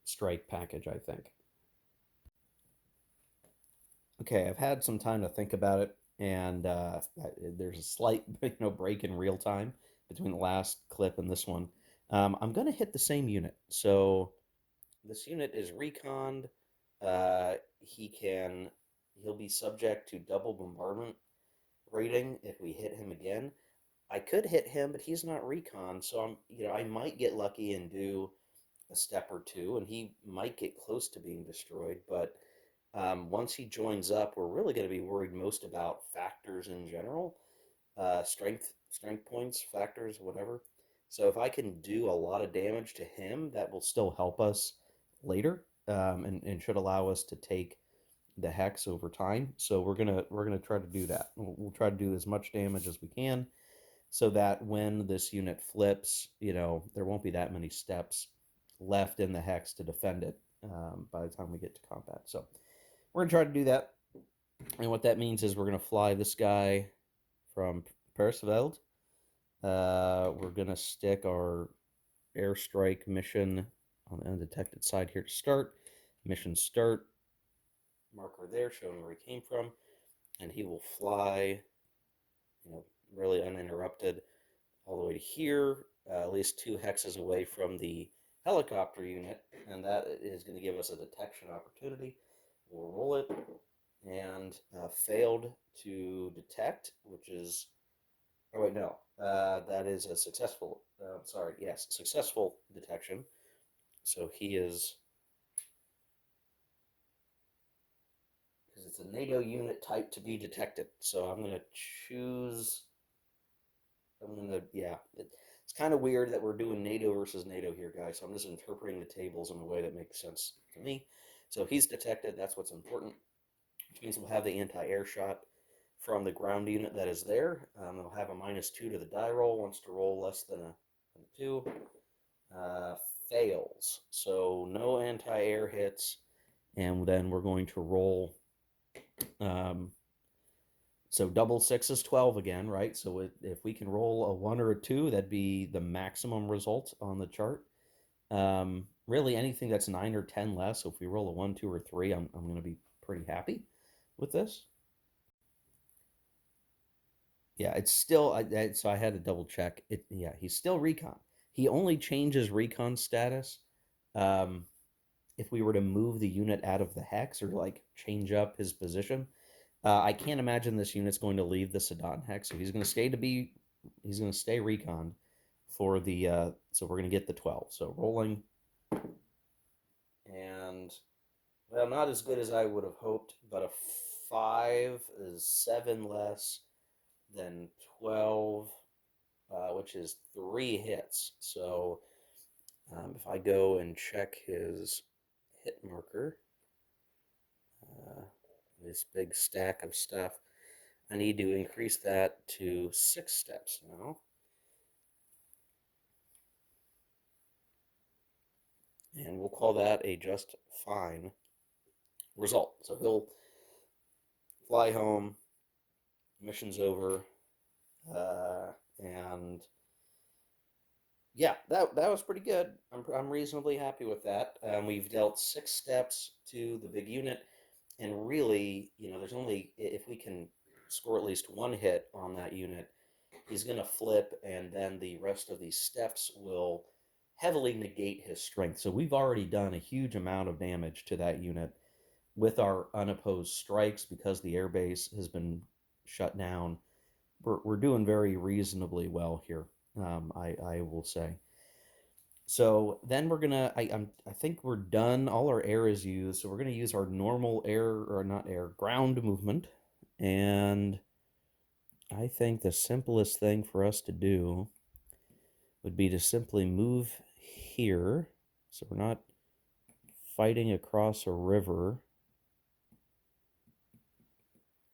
strike package, I think. Okay, I've had some time to think about it, and there's a slight break in real time between the last clip and this one. I'm going to hit the same unit. So this unit is reconned. Uh, he can he'll be subject to double bombardment rating if we hit him again. I could hit him, but he's not recon, so I might get lucky and do a step or two, and he might get close to being destroyed. But once he joins up, we're really going to be worried most about factors in general, strength points, factors, whatever. So if I can do a lot of damage to him, that will still help us later, and should allow us to take the hex over time. So we're gonna try to do that. We'll try to do as much damage as we can, so that when this unit flips, there won't be that many steps left in the hex to defend it by the time we get to combat. So we're gonna try to do that, and what that means is we're gonna fly this guy from Perseveld. We're gonna stick our airstrike mission on the undetected side here to start. Mission start, marker there showing where he came from, and he will fly, really uninterrupted all the way to here, at least 2 hexes away from the helicopter unit, and that is going to give us a detection opportunity. We'll roll it, and failed to detect, which is, oh wait, no, that is a successful, sorry, yes, successful detection. So he is, because it's a NATO unit type to be detected. So I'm going to choose, yeah. It's kind of weird that we're doing NATO versus NATO here, guys. So I'm just interpreting the tables in a way that makes sense to me. So he's detected. That's what's important, which means we'll have the anti-air shot from the ground unit that is there. They'll have a -2 to the die roll. Wants to roll less than a 2. Uh, Fails. So no anti-air hits. And then we're going to roll. So double 6 is 12 again, right? So if we can roll a 1 or a 2, that'd be the maximum result on the chart. Really, anything that's 9 or 10 less. So if we roll a 1, 2, or 3, I'm going to be pretty happy with this. Yeah, it's still. So I had to double check it. Yeah, he's still recon. He only changes recon status um, if we were to move the unit out of the hex or like change up his position. I can't imagine this unit's going to leave the Sedan hex, so he's going to stay recon for the. So we're going to get the 12. So rolling, and well, not as good as I would have hoped, but a 5 is 7 less than 12, which is 3 hits. So if I go and check his hit marker, uh, this big stack of stuff, I need to increase that to 6 steps now. And we'll call that a just fine result. So he'll fly home, mission's over, and yeah, that was pretty good. I'm reasonably happy with that. We've dealt 6 steps to the big unit, and really, there's only, if we can score at least 1 hit on that unit, he's going to flip, and then the rest of these steps will heavily negate his strength. So we've already done a huge amount of damage to that unit with our unopposed strikes because the airbase has been shut down. We're doing very reasonably well here, I will say. So then we're gonna. I think we're done. All our air is used, so we're gonna use our normal air, or not air, ground movement, and I think the simplest thing for us to do would be to simply move here, so we're not fighting across a river.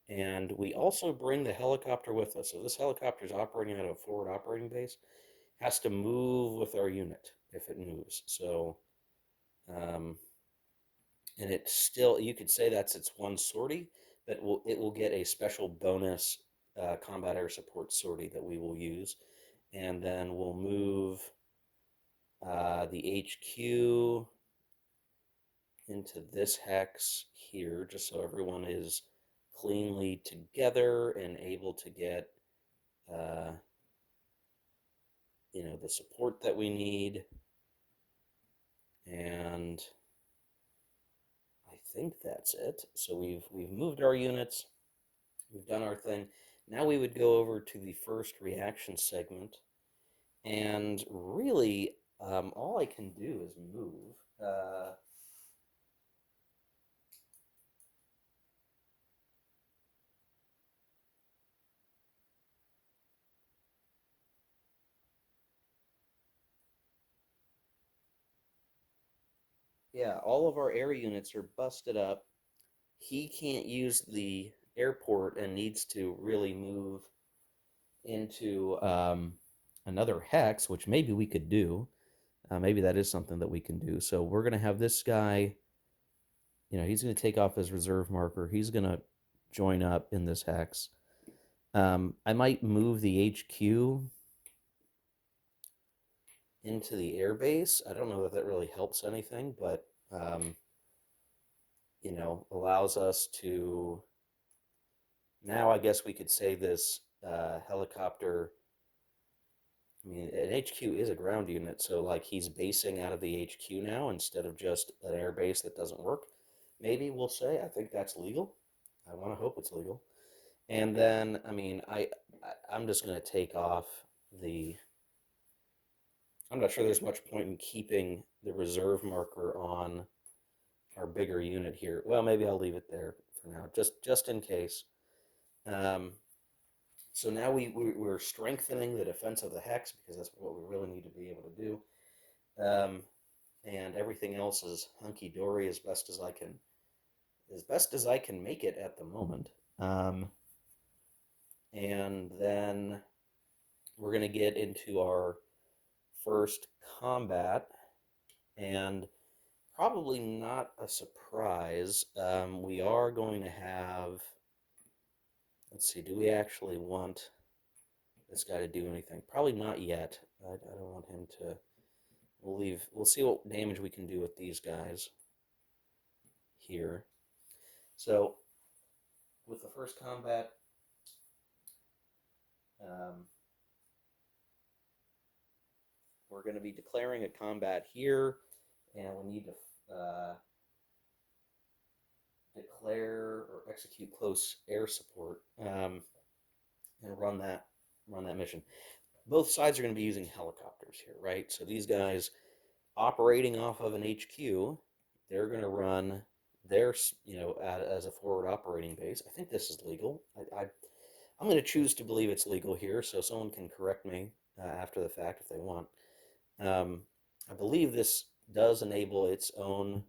And we also bring the helicopter with us. So this helicopter is operating out of a forward operating base, has to move with our unit if it moves. So, and it's still, you could say that's its one sortie, but it will get a special bonus combat air support sortie that we will use. And then we'll move the HQ into this hex here, just so everyone is cleanly together and able to get uh, the support that we need. And I think that's it. So we've moved our units, we've done our thing. Now we would go over to the first reaction segment, and really, all I can do is move. Uh, yeah, all of our air units are busted up. He can't use the airport and needs to really move into another hex, which maybe we could do. Maybe that is something that we can do. So we're going to have this guy, he's going to take off his reserve marker. He's going to join up in this hex. I might move the HQ into the airbase. I don't know that that really helps anything, but, allows us to. Now, I guess we could say this helicopter. I mean, an HQ is a ground unit, so like he's basing out of the HQ now instead of just an air base that doesn't work. Maybe we'll say I think that's legal. I want to hope it's legal. And then, I mean, I'm just going to take off the. I'm not sure there's much point in keeping the reserve marker on our bigger unit here. Well, maybe I'll leave it there for now, just in case. Um, so now we're strengthening the defense of the hex because that's what we really need to be able to do. And everything else is hunky dory as best as I can make it at the moment. And then we're going to get into our first combat, and probably not a surprise. We are going to have. Let's see. Do we actually want this guy to do anything? Probably not yet. I don't want him to. We'll leave. We'll see what damage we can do with these guys here. So, with the first combat, um, we're going to be declaring a combat here, and we need to declare or execute close air support, and run that mission. Both sides are going to be using helicopters here, right? So these guys operating off of an HQ, they're going to run their, as a forward operating base. I think this is legal. I'm going to choose to believe it's legal here, so someone can correct me after the fact if they want. I believe this does enable its own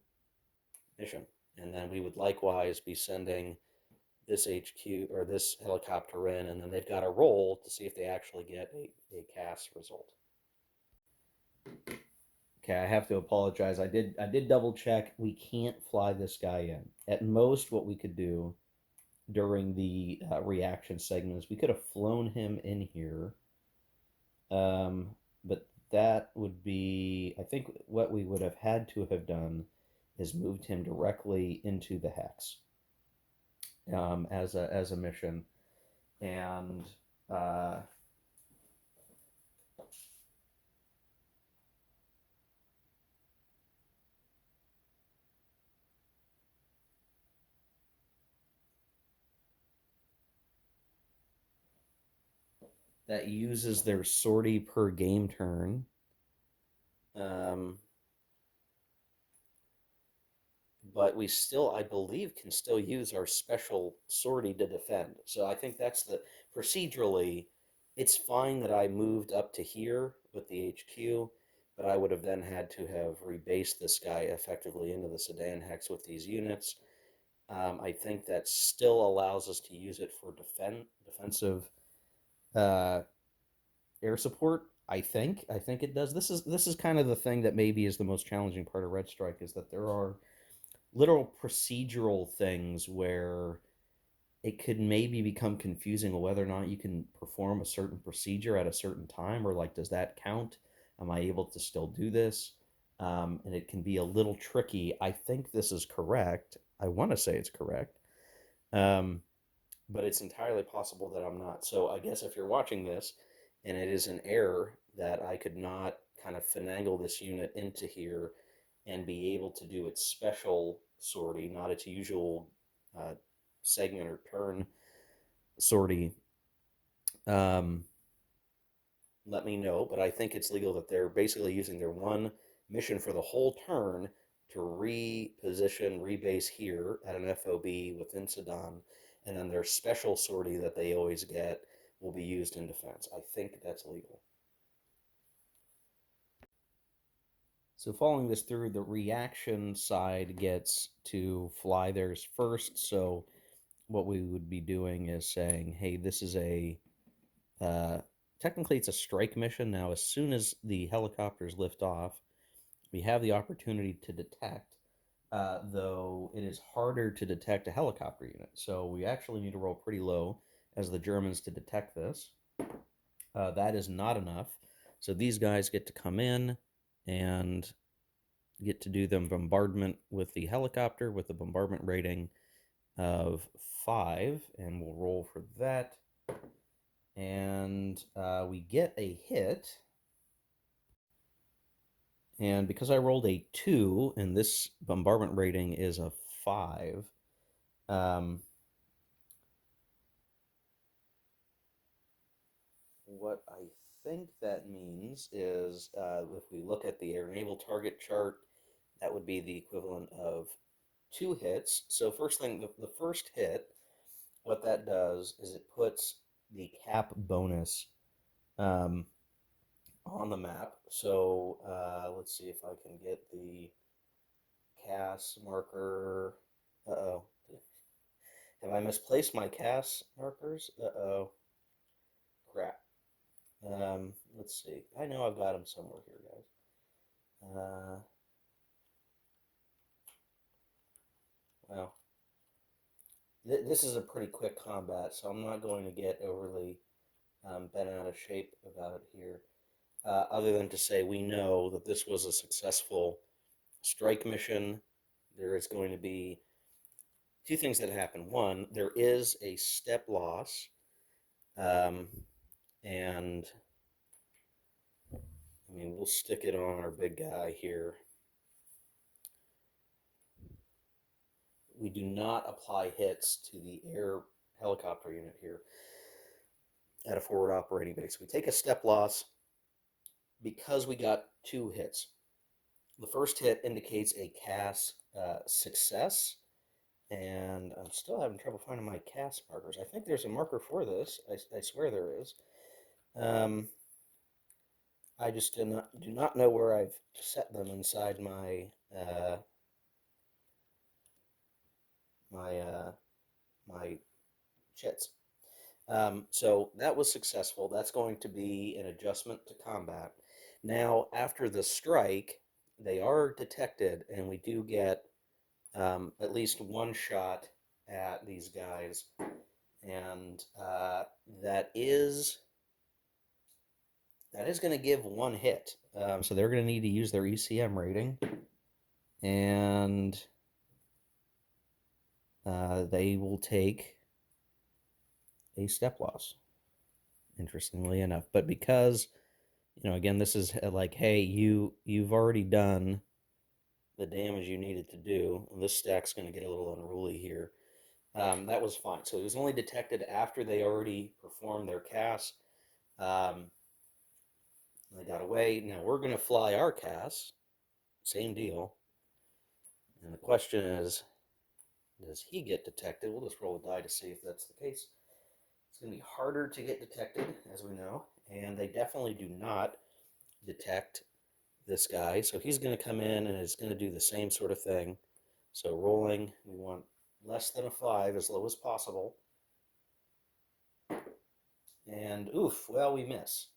mission, and then we would likewise be sending this HQ or this helicopter in, and then they've got to roll to see if they actually get a CAS result. Okay, I have to apologize. I did double check. We can't fly this guy in. At most, what we could do during the reaction segments, we could have flown him in here. But that would be, I think, what we would have had to have done is moved him directly into the hex as a mission, and that uses their sortie per game turn. Um, but we still, I believe, can still use our special sortie to defend. So I think that's the procedurally, it's fine that I moved up to here with the HQ, but I would have then had to have rebased this guy effectively into the Sedan hex with these units. I think that still allows us to use it for defensive uh, air support. I think it does. This is kind of the thing that maybe is the most challenging part of Red Strike is that there are little procedural things where it could maybe become confusing whether or not you can perform a certain procedure at a certain time, or like, does that count? Am I able to still do this? And it can be a little tricky. I think this is correct. I want to say it's correct. Um, but it's entirely possible that I'm not. So I guess if you're watching this and it is an error that I could not kind of finagle this unit into here and be able to do its special sortie, not its usual uh, segment or turn sortie, um, let me know. But I think it's legal that they're basically using their one mission for the whole turn to reposition, rebase here at an FOB within Sedan, and then their special sortie that they always get will be used in defense. I think that's legal. So following this through, the reaction side gets to fly theirs first. So what we would be doing is saying, hey, this is a uh, technically it's a strike mission. Now, as soon as the helicopters lift off, we have the opportunity to detect, though it is harder to detect a helicopter unit. So we actually need to roll pretty low as the Germans to detect this. That is not enough. So these guys get to come in and get to do the bombardment with the helicopter with a bombardment rating of 5, and we'll roll for that. And we get a hit. And because I rolled a 2, and this bombardment rating is a 5, um, what I think that means is if we look at the air naval target chart, that would be the equivalent of 2 hits. So first thing, the first hit, what that does is it puts the cap bonus um, on the map. So let's see if I can get the CAS marker. Uh-oh. Have I misplaced my CAS markers? Uh-oh. Crap. Let's see. I know I've got them somewhere here, guys. Well, this is a pretty quick combat, so I'm not going to get overly bent out of shape about it here. Other than to say we know that this was a successful strike mission. There is going to be two things that happen. One, there is a step loss, um, and I mean, we'll stick it on our big guy here. We do not apply hits to the air helicopter unit here at a forward operating base. We take a step loss because we got 2 hits. The first hit indicates a CAS success, and I'm still having trouble finding my CAS markers. I think there's a marker for this. I swear there is. I just do not know where I've set them inside my my my chits. So that was successful. That's going to be an adjustment to combat. Now, after the strike, they are detected, and we do get at least one shot at these guys, and that is going to give one hit. So they're going to need to use their ECM rating, and they will take a step loss. Interestingly enough, but because again, this is like, hey, you've already done the damage you needed to do. This stack's going to get a little unruly here. That was fine. So it was only detected after they already performed their CAS. They got away. Now we're going to fly our CAS. Same deal. And the question is, does he get detected? We'll just roll a die to see if that's the case. It's going to be harder to get detected, as we know, and they definitely do not detect this guy. So he's going to come in and is going to do the same sort of thing. So rolling, we want less than a 5, as low as possible. And oof, well, we miss.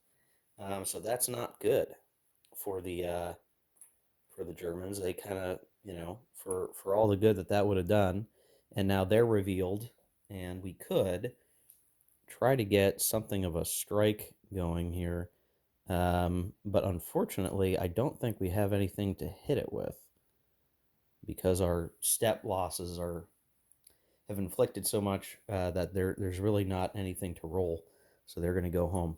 So that's not good for the Germans. They kind of, for all the good that would have done, and now they're revealed, and we could try to get something of a strike going here. But unfortunately, I don't think we have anything to hit it with because our step losses have inflicted so much that there's really not anything to roll. So they're going to go home.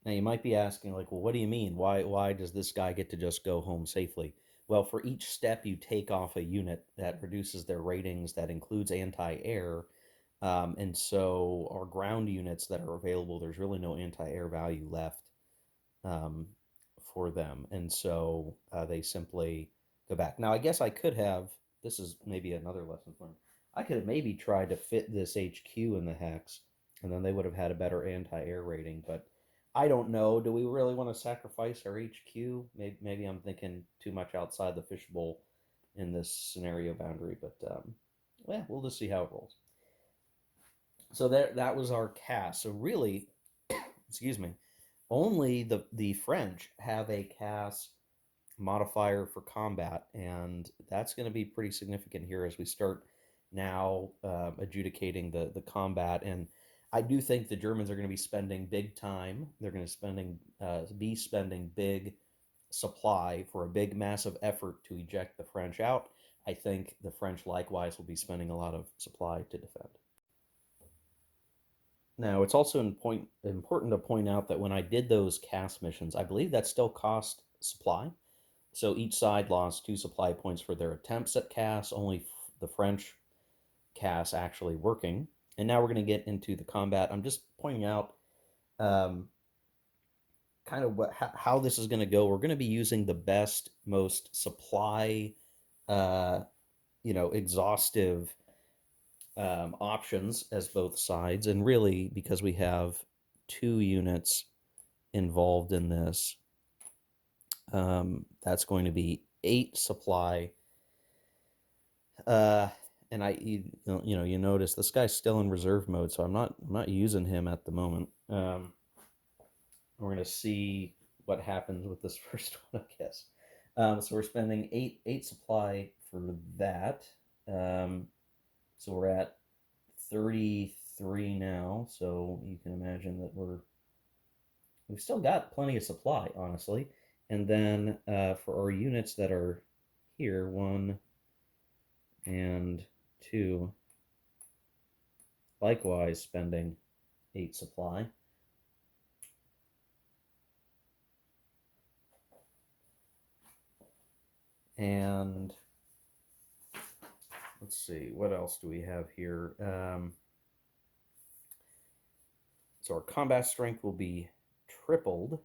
Now you might be asking, like, well, what do you mean? Why does this guy get to just go home safely? Well, for each step you take off a unit that reduces their ratings, that includes anti-air, and so our ground units that are available, there's really no anti-air value left um, for them, and so they simply go back. Now, I guess I could have. This is maybe another lesson learned. I could have maybe tried to fit this HQ in the hex, and then they would have had a better anti-air rating. But I don't know. Do we really want to sacrifice our HQ? Maybe I'm thinking too much outside the fishbowl in this scenario boundary. But well, we'll just see how it rolls. So that was our cast. So really, excuse me, only the French have a CAS modifier for combat, and that's going to be pretty significant here as we start now adjudicating the combat. And I do think the Germans are going to be spending big time. They're going to be spending big supply for a big massive effort to eject the French out. I think the French likewise will be spending a lot of supply to defend. Now, it's also important to point out that when I did those CAS missions, I believe that still cost supply. So each side lost 2 supply points for their attempts at CAS, only the French CAS actually working. And now we're going to get into the combat. I'm just pointing out um, kind of how this is going to go. We're going to be using the best, most supply, uh, exhaustive options as both sides. And really, because we have 2 units involved in this, that's going to be 8 supply. Uh, and you notice this guy's still in reserve mode, so I'm not using him at the moment. We're gonna see what happens with this first one, I guess. So we're spending eight supply for that. So we're at 33 now. So you can imagine that we've still got plenty of supply, honestly. And then for our units that are here, 1 and 2, likewise spending 8 supply. And let's see, what else do we have here? So our combat strength will be tripled.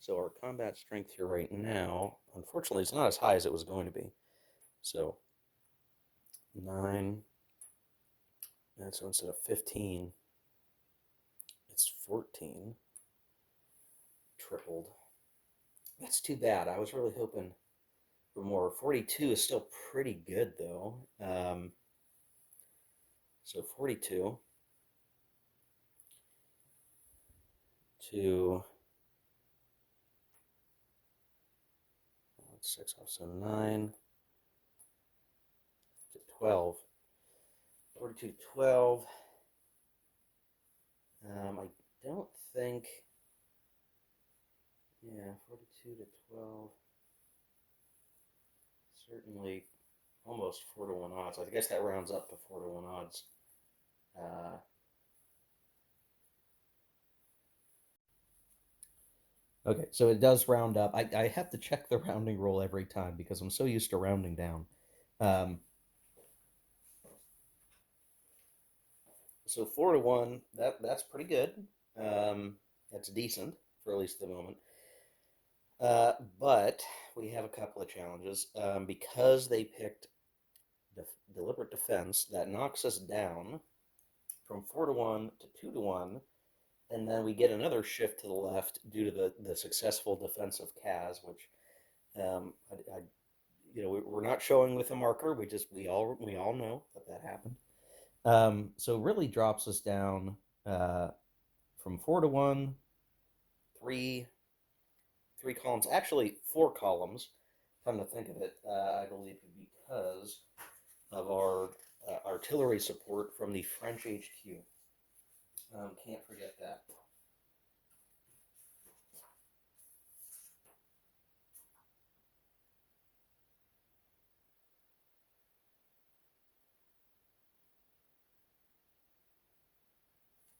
So our combat strength here right now, unfortunately, it's not as high as it was going to be. So 9, and so instead of 15, it's 14, tripled. That's too bad. I was really hoping for more. 42 is still pretty good, though. So 42 to 6 off, so 9 to 12. 42 to 12. I don't think. Yeah, 42 to 12. Certainly almost 4-to-1 odds. I guess that rounds up to 4-to-1 odds. Okay, so it does round up. I have to check the rounding roll every time because I'm so used to rounding down. So 4-to-1, that's pretty good. That's decent for at least the moment. But we have a couple of challenges. Because they picked deliberate defense, that knocks us down from 4-to-1 to 2-to-1, and then we get another shift to the left due to the successful defense of Kaz, which we're not showing with a marker. We all know that happened. So it really drops us down from 4-to-1, three columns, actually 4 columns. Come to think of it, I believe because of our artillery support from the French HQ. Can't forget that.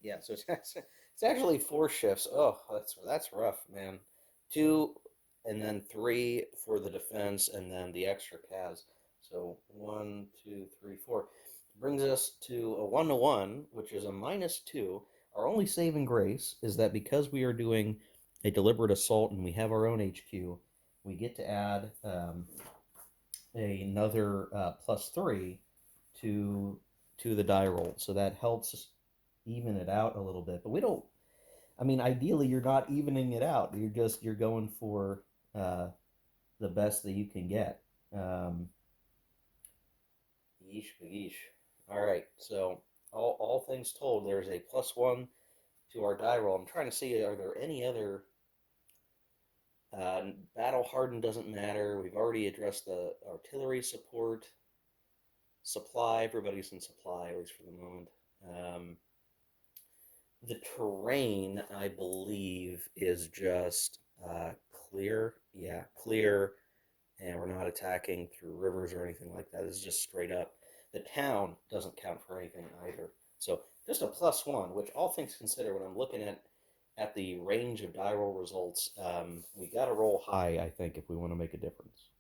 Yeah, so it's actually four shifts. Oh, that's rough, man. Two and then three for the defense, and then the extra CAS. So one, two, three, four brings us to a 1 to 1, which is a -2. Our only saving grace is that because we are doing a deliberate assault and we have our own HQ, we get to add another +3 to the die roll, so that helps even it out a little bit. But we don't. I mean, ideally, you're not evening it out. You're going for uh, the best that you can get. Um, yeesh, yeesh. All right. So all things told, there's a +1 to our die roll. I'm trying to see, are there any other battle hardened? Doesn't matter. We've already addressed the artillery support, supply. Everybody's in supply, at least for the moment. Um, the terrain, I believe, is just clear. Yeah, clear, and we're not attacking through rivers or anything like that. It's just straight up. The town doesn't count for anything either. So just a +1, which all things considered, when I'm looking at the range of die roll results, we got to roll high, I think, if we want to make a difference.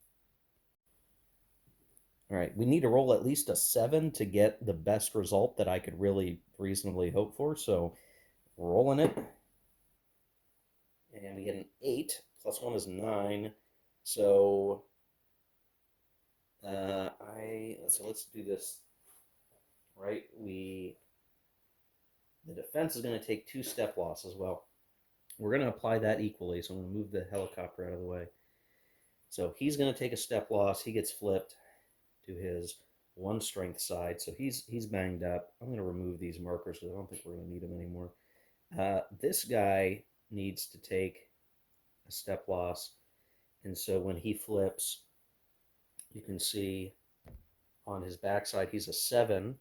All right, we need to roll at least a 7 to get the best result that I could really reasonably hope for. So rolling it, and we get an 8. +1 is 9. So let's do this right. The defense is going to take 2 step loss as well. We're going to apply that equally. So I'm going to move the helicopter out of the way. So he's going to take a step loss. He gets flipped to his 1 strength side. So he's banged up. I'm going to remove these markers because I don't think we're going to need them anymore. This guy needs to take a step loss, and so when he flips, you can see on his backside he's a 7.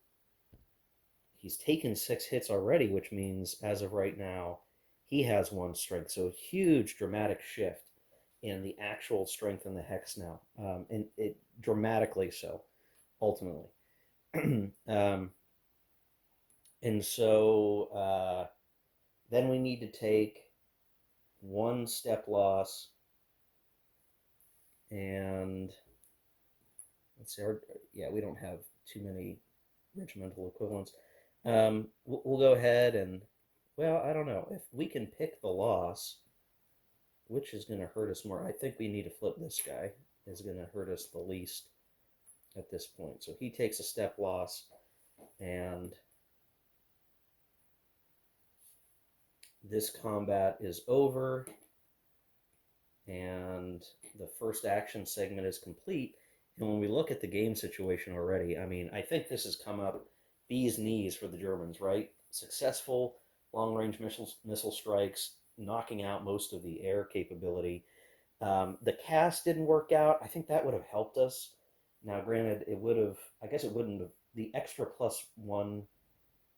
He's taken 6 hits already, which means as of right now he has 1 strength. So huge dramatic shift in the actual strength in the hex now, and it dramatically so ultimately. And so then we need to take 1 step loss, and let's see, yeah, we don't have too many regimental equivalents. We'll go ahead and, well, I don't know. If we can pick the loss, which is going to hurt us more? I think we need to flip this guy. Is going to hurt us the least at this point. So he takes a step loss, and this combat is over, and the first action segment is complete. And when we look at the game situation already, I mean, I think this has come up bee's knees for the Germans, right? Successful long range missile strikes, knocking out most of the air capability. The cast didn't work out. I think that would have helped us. Now, granted, it would have, I guess it wouldn't have, the extra +1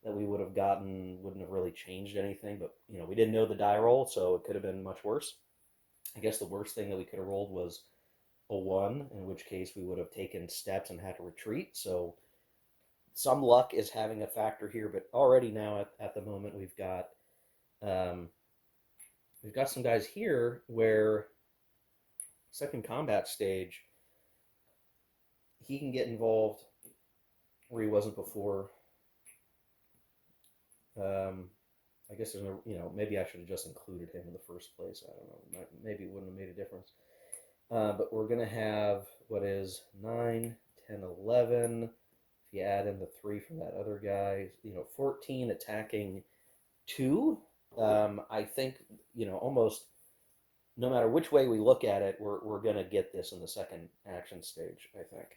that we would have gotten wouldn't have really changed anything, but, we didn't know the die roll, so it could have been much worse. I guess the worst thing that we could have rolled was a 1, in which case we would have taken steps and had to retreat. So some luck is having a factor here, but already now at the moment um, we've got some guys here where second combat stage he can get involved where he wasn't before. Um, I guess there's no, maybe I should have just included him in the first place. I don't know. Maybe it wouldn't have made a difference. But we're going to have what is 9, 10, 11. If you add in the 3 from that other guy, 14 attacking 2. I think, almost no matter which way we look at it, we're going to get this in the second action stage, I think.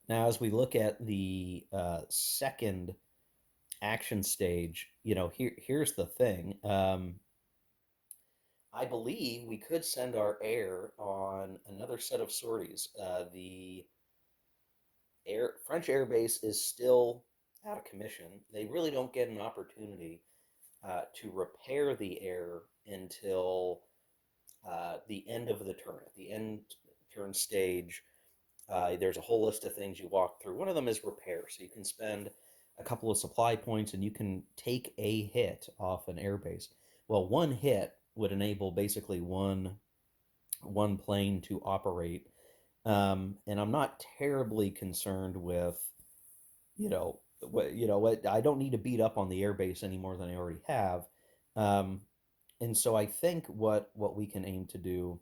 Now, as we look at the second action stage, here's the thing. I believe we could send our air on another set of sorties. The French air base is still out of commission. They really don't get an opportunity to repair the air until the end of the turn. At the end turn stage, there's a whole list of things you walk through. One of them is repair. So you can spend a couple of supply points and you can take a hit off an airbase. Well, one hit would enable basically one plane to operate. And I'm not terribly concerned with, what I don't need to beat up on the airbase any more than I already have. Um, and so I think what we can aim to do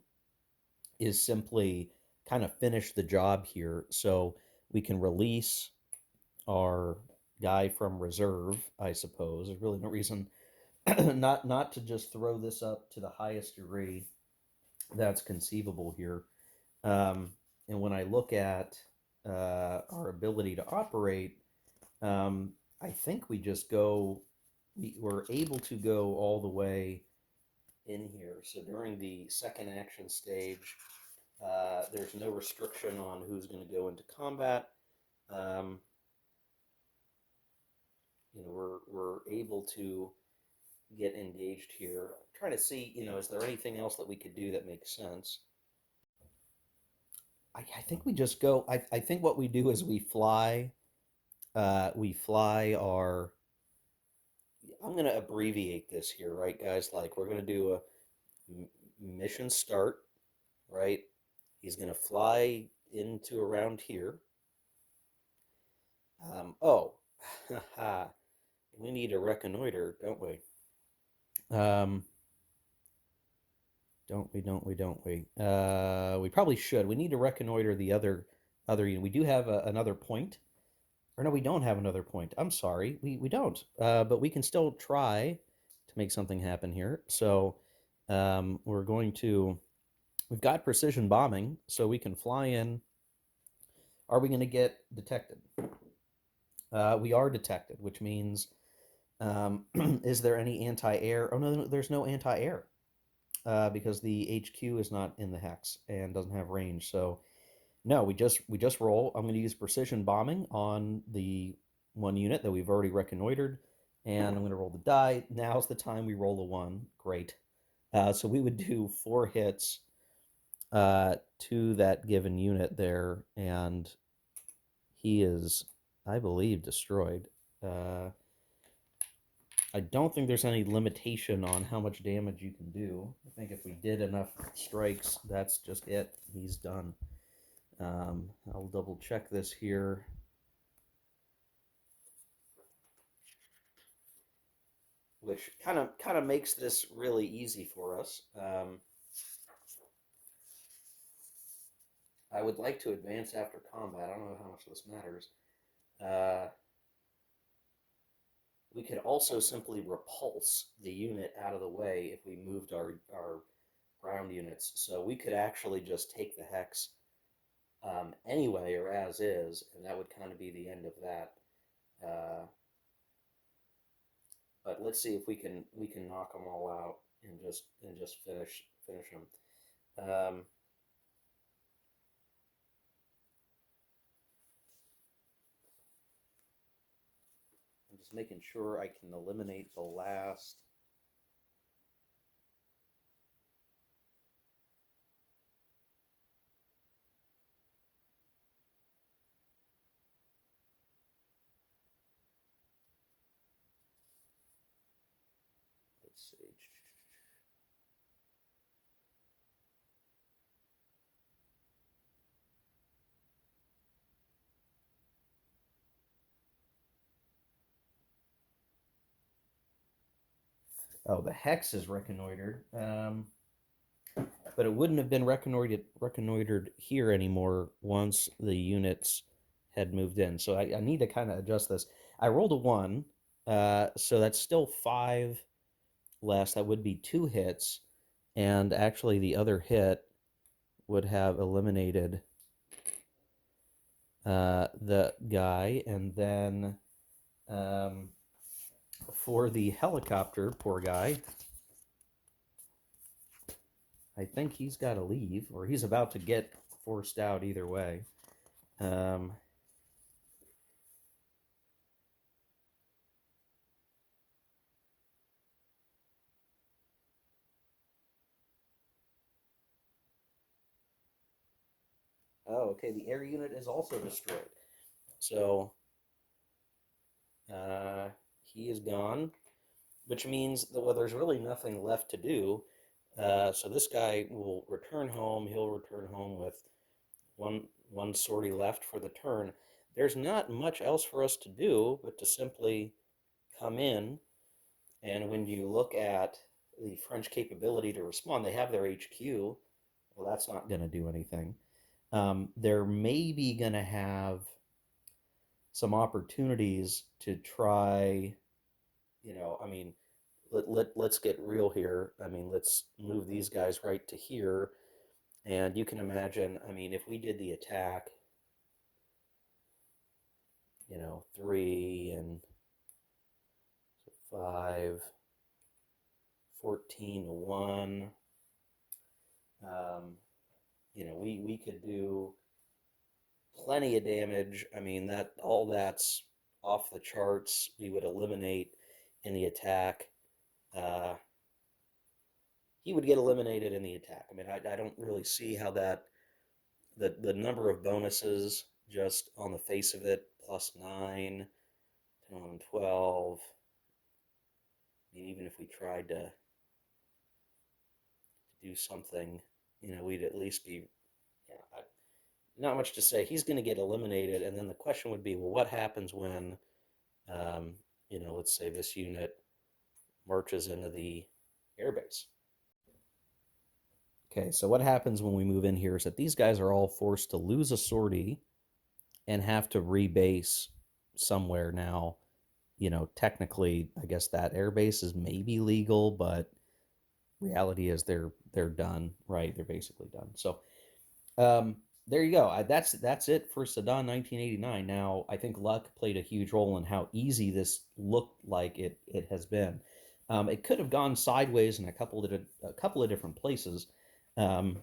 is simply kind of finish the job here. So we can release our guy from reserve, I suppose. There's really no reason not to just throw this up to the highest degree that's conceivable here. Um, and when I look at our ability to operate, I think we just go, we're able to go all the way in here. So during the second action stage, there's no restriction on who's going to go into combat. Um, we're able to get engaged here. I'm trying to see, is there anything else that we could do that makes sense? I think we just go. I think what we do is we fly our. I'm going to abbreviate this here, right, guys? Like we're going to do a mission start, right? He's going to fly into around here. Oh, we need a reconnoiter, don't we? Um, don't we? We probably should. We need to reconnoiter the other unit. We do have another point. Or no, we don't have another point. I'm sorry. We don't. But we can still try to make something happen here. So we're going to. We've got precision bombing, so we can fly in. Are we going to get detected? We are detected, which means, is there any anti-air? Oh no, there's no anti-air because the HQ is not in the hex and doesn't have range. So no, we just roll. I'm going to use precision bombing on the one unit that we've already reconnoitered, and I'm going to roll the die. Now's the time we roll a one. Great. So we would do 4 hits to that given unit there, and he is, I believe, destroyed. Uh, I don't think there's any limitation on how much damage you can do. I think if we did enough strikes, that's just it. He's done. I'll double check this here. Which kind of makes this really easy for us. I would like to advance after combat. I don't know how much this matters. Uh, we could also simply repulse the unit out of the way if we moved our ground units. So we could actually just take the hex anyway or as is, and that would kind of be the end of that. Uh, but let's see if we can knock them all out and just finish them. I'm just making sure I can eliminate the last. Let's see. Oh, the hex is reconnoitered, but it wouldn't have been reconnoitered here anymore once the units had moved in. So I need to kind of adjust this. I rolled a one, so that's still 5 less. That would be 2 hits, and actually the other hit would have eliminated the guy, and then for the helicopter, poor guy. I think he's got to leave, or he's about to get forced out either way. Um, oh, okay. The air unit is also destroyed. So Uh, he is gone, which means that, well, there's really nothing left to do. So this guy will return home. He'll return home with one sortie left for the turn. There's not much else for us to do but to simply come in. And when you look at the French capability to respond, they have their HQ. Well, that's not going to do anything. They're maybe going to have some opportunities to try, I mean, let's get real here. I mean, let's move these guys right to here. And you can imagine, I mean, if we did the attack, 3 and 5, 14 to 1, um, we could do plenty of damage. I mean, that's off the charts. We would eliminate in the attack. Uh, he would get eliminated in the attack. I mean, I don't really see how the number of bonuses just on the face of it, plus 9, 10, 11, 12. I mean, even if we tried to do something, we'd at least be, yeah, not much to say. He's going to get eliminated, and then the question would be, well, what happens when, um, let's say this unit marches into the airbase? Okay, so what happens when we move in here is that these guys are all forced to lose a sortie and have to rebase somewhere now. Technically, I guess that airbase is maybe legal, but reality is they're done, right? They're basically done. So um, there you go. That's it for Sedan 1989. Now, I think luck played a huge role in how easy this looked like it has been. It could have gone sideways in a couple of different places, um,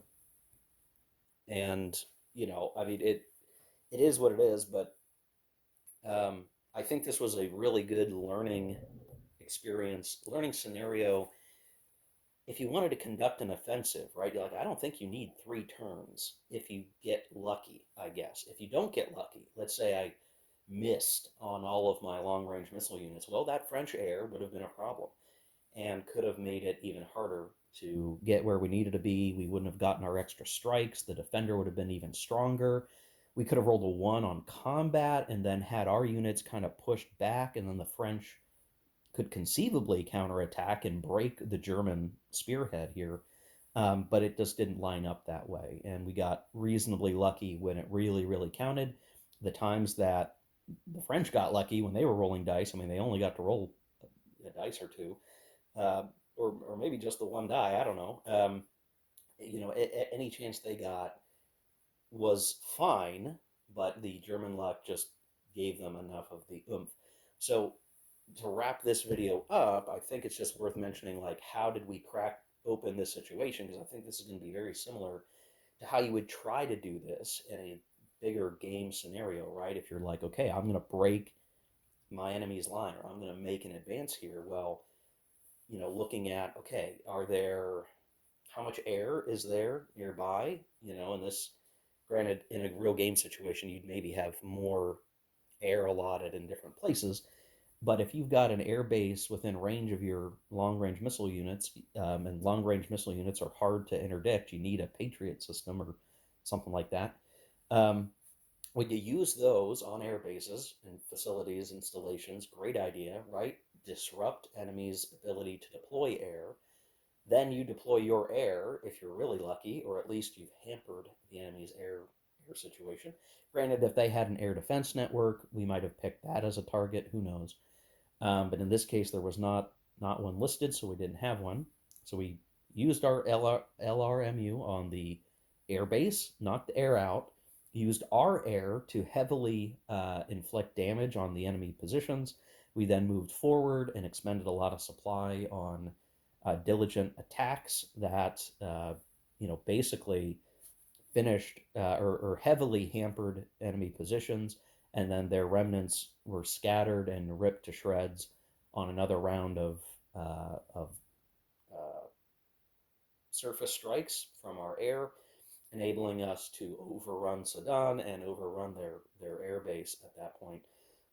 and I mean it is what it is. But um, I think this was a really good learning experience, learning scenario. If you wanted to conduct an offensive, right? You're like, I don't think you need 3 turns if you get lucky, I guess. If you don't get lucky, let's say I missed on all of my long range missile units, well, that French air would have been a problem and could have made it even harder to get where we needed to be. We wouldn't have gotten our extra strikes. The defender would have been even stronger. We could have rolled a 1 on combat and then had our units kind of pushed back, and then the French could conceivably counterattack and break the German spearhead here. But it just didn't line up that way. And we got reasonably lucky when it really, really counted. The times that the French got lucky when they were rolling dice, I mean, they only got to roll a dice or two, uh, or maybe just the one die. I don't know. Any chance they got was fine, but the German luck just gave them enough of the oomph. So to wrap this video up, I think it's just worth mentioning, like, how did we crack open this situation? Because I think this is going to be very similar to how you would try to do this in a bigger game scenario, right? If you're like, okay, I'm going to break my enemy's line, or I'm going to make an advance here. Well, looking at, okay, how much air is there nearby? In this, granted, in a real game situation, you'd maybe have more air allotted in different places. But if you've got an air base within range of your long range missile units, and long range missile units are hard to interdict, you need a Patriot system or something like that. Um, when you use those on air bases and facilities, installations, great idea, right? Disrupt enemies' ability to deploy air. Then you deploy your air if you're really lucky, or at least you've hampered the enemy's air situation. Granted, if they had an air defense network, we might have picked that as a target. Who knows? But in this case, there was not one listed, so we didn't have one. So we used our LRMU on the air base, knocked the air out, used our air to heavily inflict damage on the enemy positions. We then moved forward and expended a lot of supply on diligent attacks that basically finished or heavily hampered enemy positions, and then their remnants were scattered and ripped to shreds on another round of uh, surface strikes from our air, enabling us to overrun Sedan and overrun their air base at that point.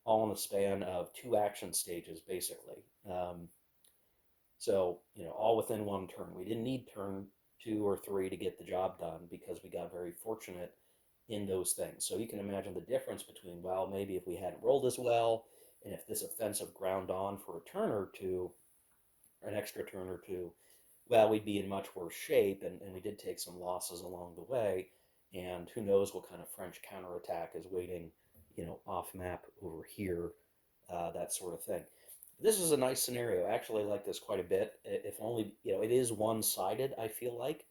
all in the span of two action stages, basically. So, all within one turn. We didn't need turn two or three to get the job done because we got very fortunate in those things. So you can imagine the difference between, well, maybe if we hadn't rolled as well, and if this offensive ground on for a turn or two, or an extra turn or two, well, we'd be in much worse shape, and we did take some losses along the way. And who knows what kind of French counterattack is waiting, off map over here, that sort of thing. This is a nice scenario. I actually like this quite a bit. If only, it is one-sided, I feel like,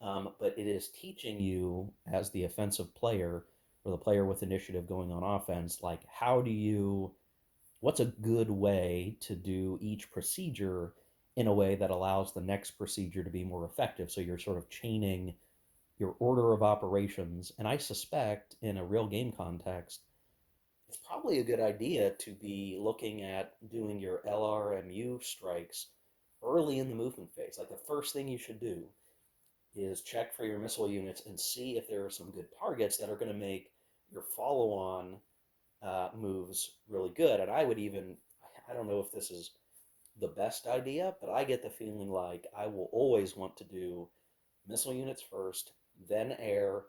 but it is teaching you as the offensive player or the player with initiative going on offense, like what's a good way to do each procedure in a way that allows the next procedure to be more effective. So you're sort of chaining your order of operations. And I suspect in a real game context, it's probably a good idea to be looking at doing your LRMU strikes early in the movement phase. Like the first thing you should do is check for your missile units and see if there are some good targets that are going to make your follow on moves really good. And I would even, I don't know if this is the best idea, but I get the feeling like I will always want to do missile units first, then air,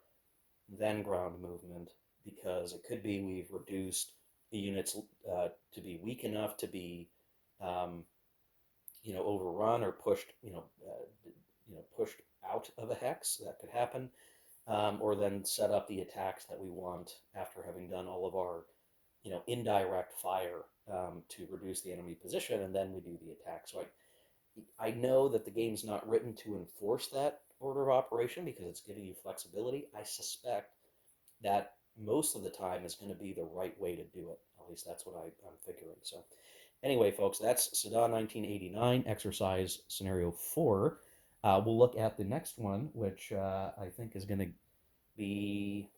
then ground movement, because it could be we've reduced the units to be weak enough to be, um, overrun or pushed, pushed out of a hex. That could happen, or then set up the attacks that we want after having done all of our indirect fire to reduce the enemy position, and then we do the attack. So I know that the game's not written to enforce that order of operation because it's giving you flexibility. I suspect that most of the time is going to be the right way to do it. At least that's what I'm figuring. So anyway, folks, that's Sedan 1989 exercise scenario 4. We'll look at the next one, which I think is going to be,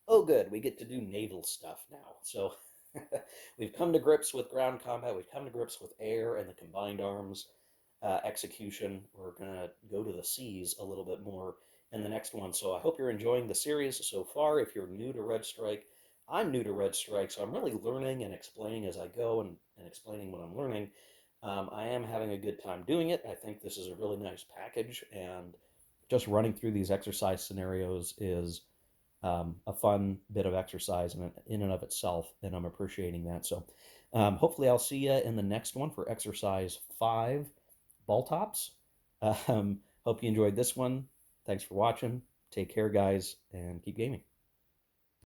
oh, good, we get to do naval stuff now. So we've come to grips with ground combat, we've come to grips with air and the combined arms execution. We're going to go to the seas a little bit more in the next one. So I hope you're enjoying the series so far. If you're new to Red Strike, I'm new to Red Strike, so I'm really learning and explaining as I go and explaining what I'm learning. I am having a good time doing it. I think this is a really nice package, and just running through these exercise scenarios is a fun bit of exercise in and of itself, and I'm appreciating that. So hopefully I'll see you in the next one for exercise 5, ball tops. Hope you enjoyed this one. Thanks for watching. Take care, guys, and keep gaming.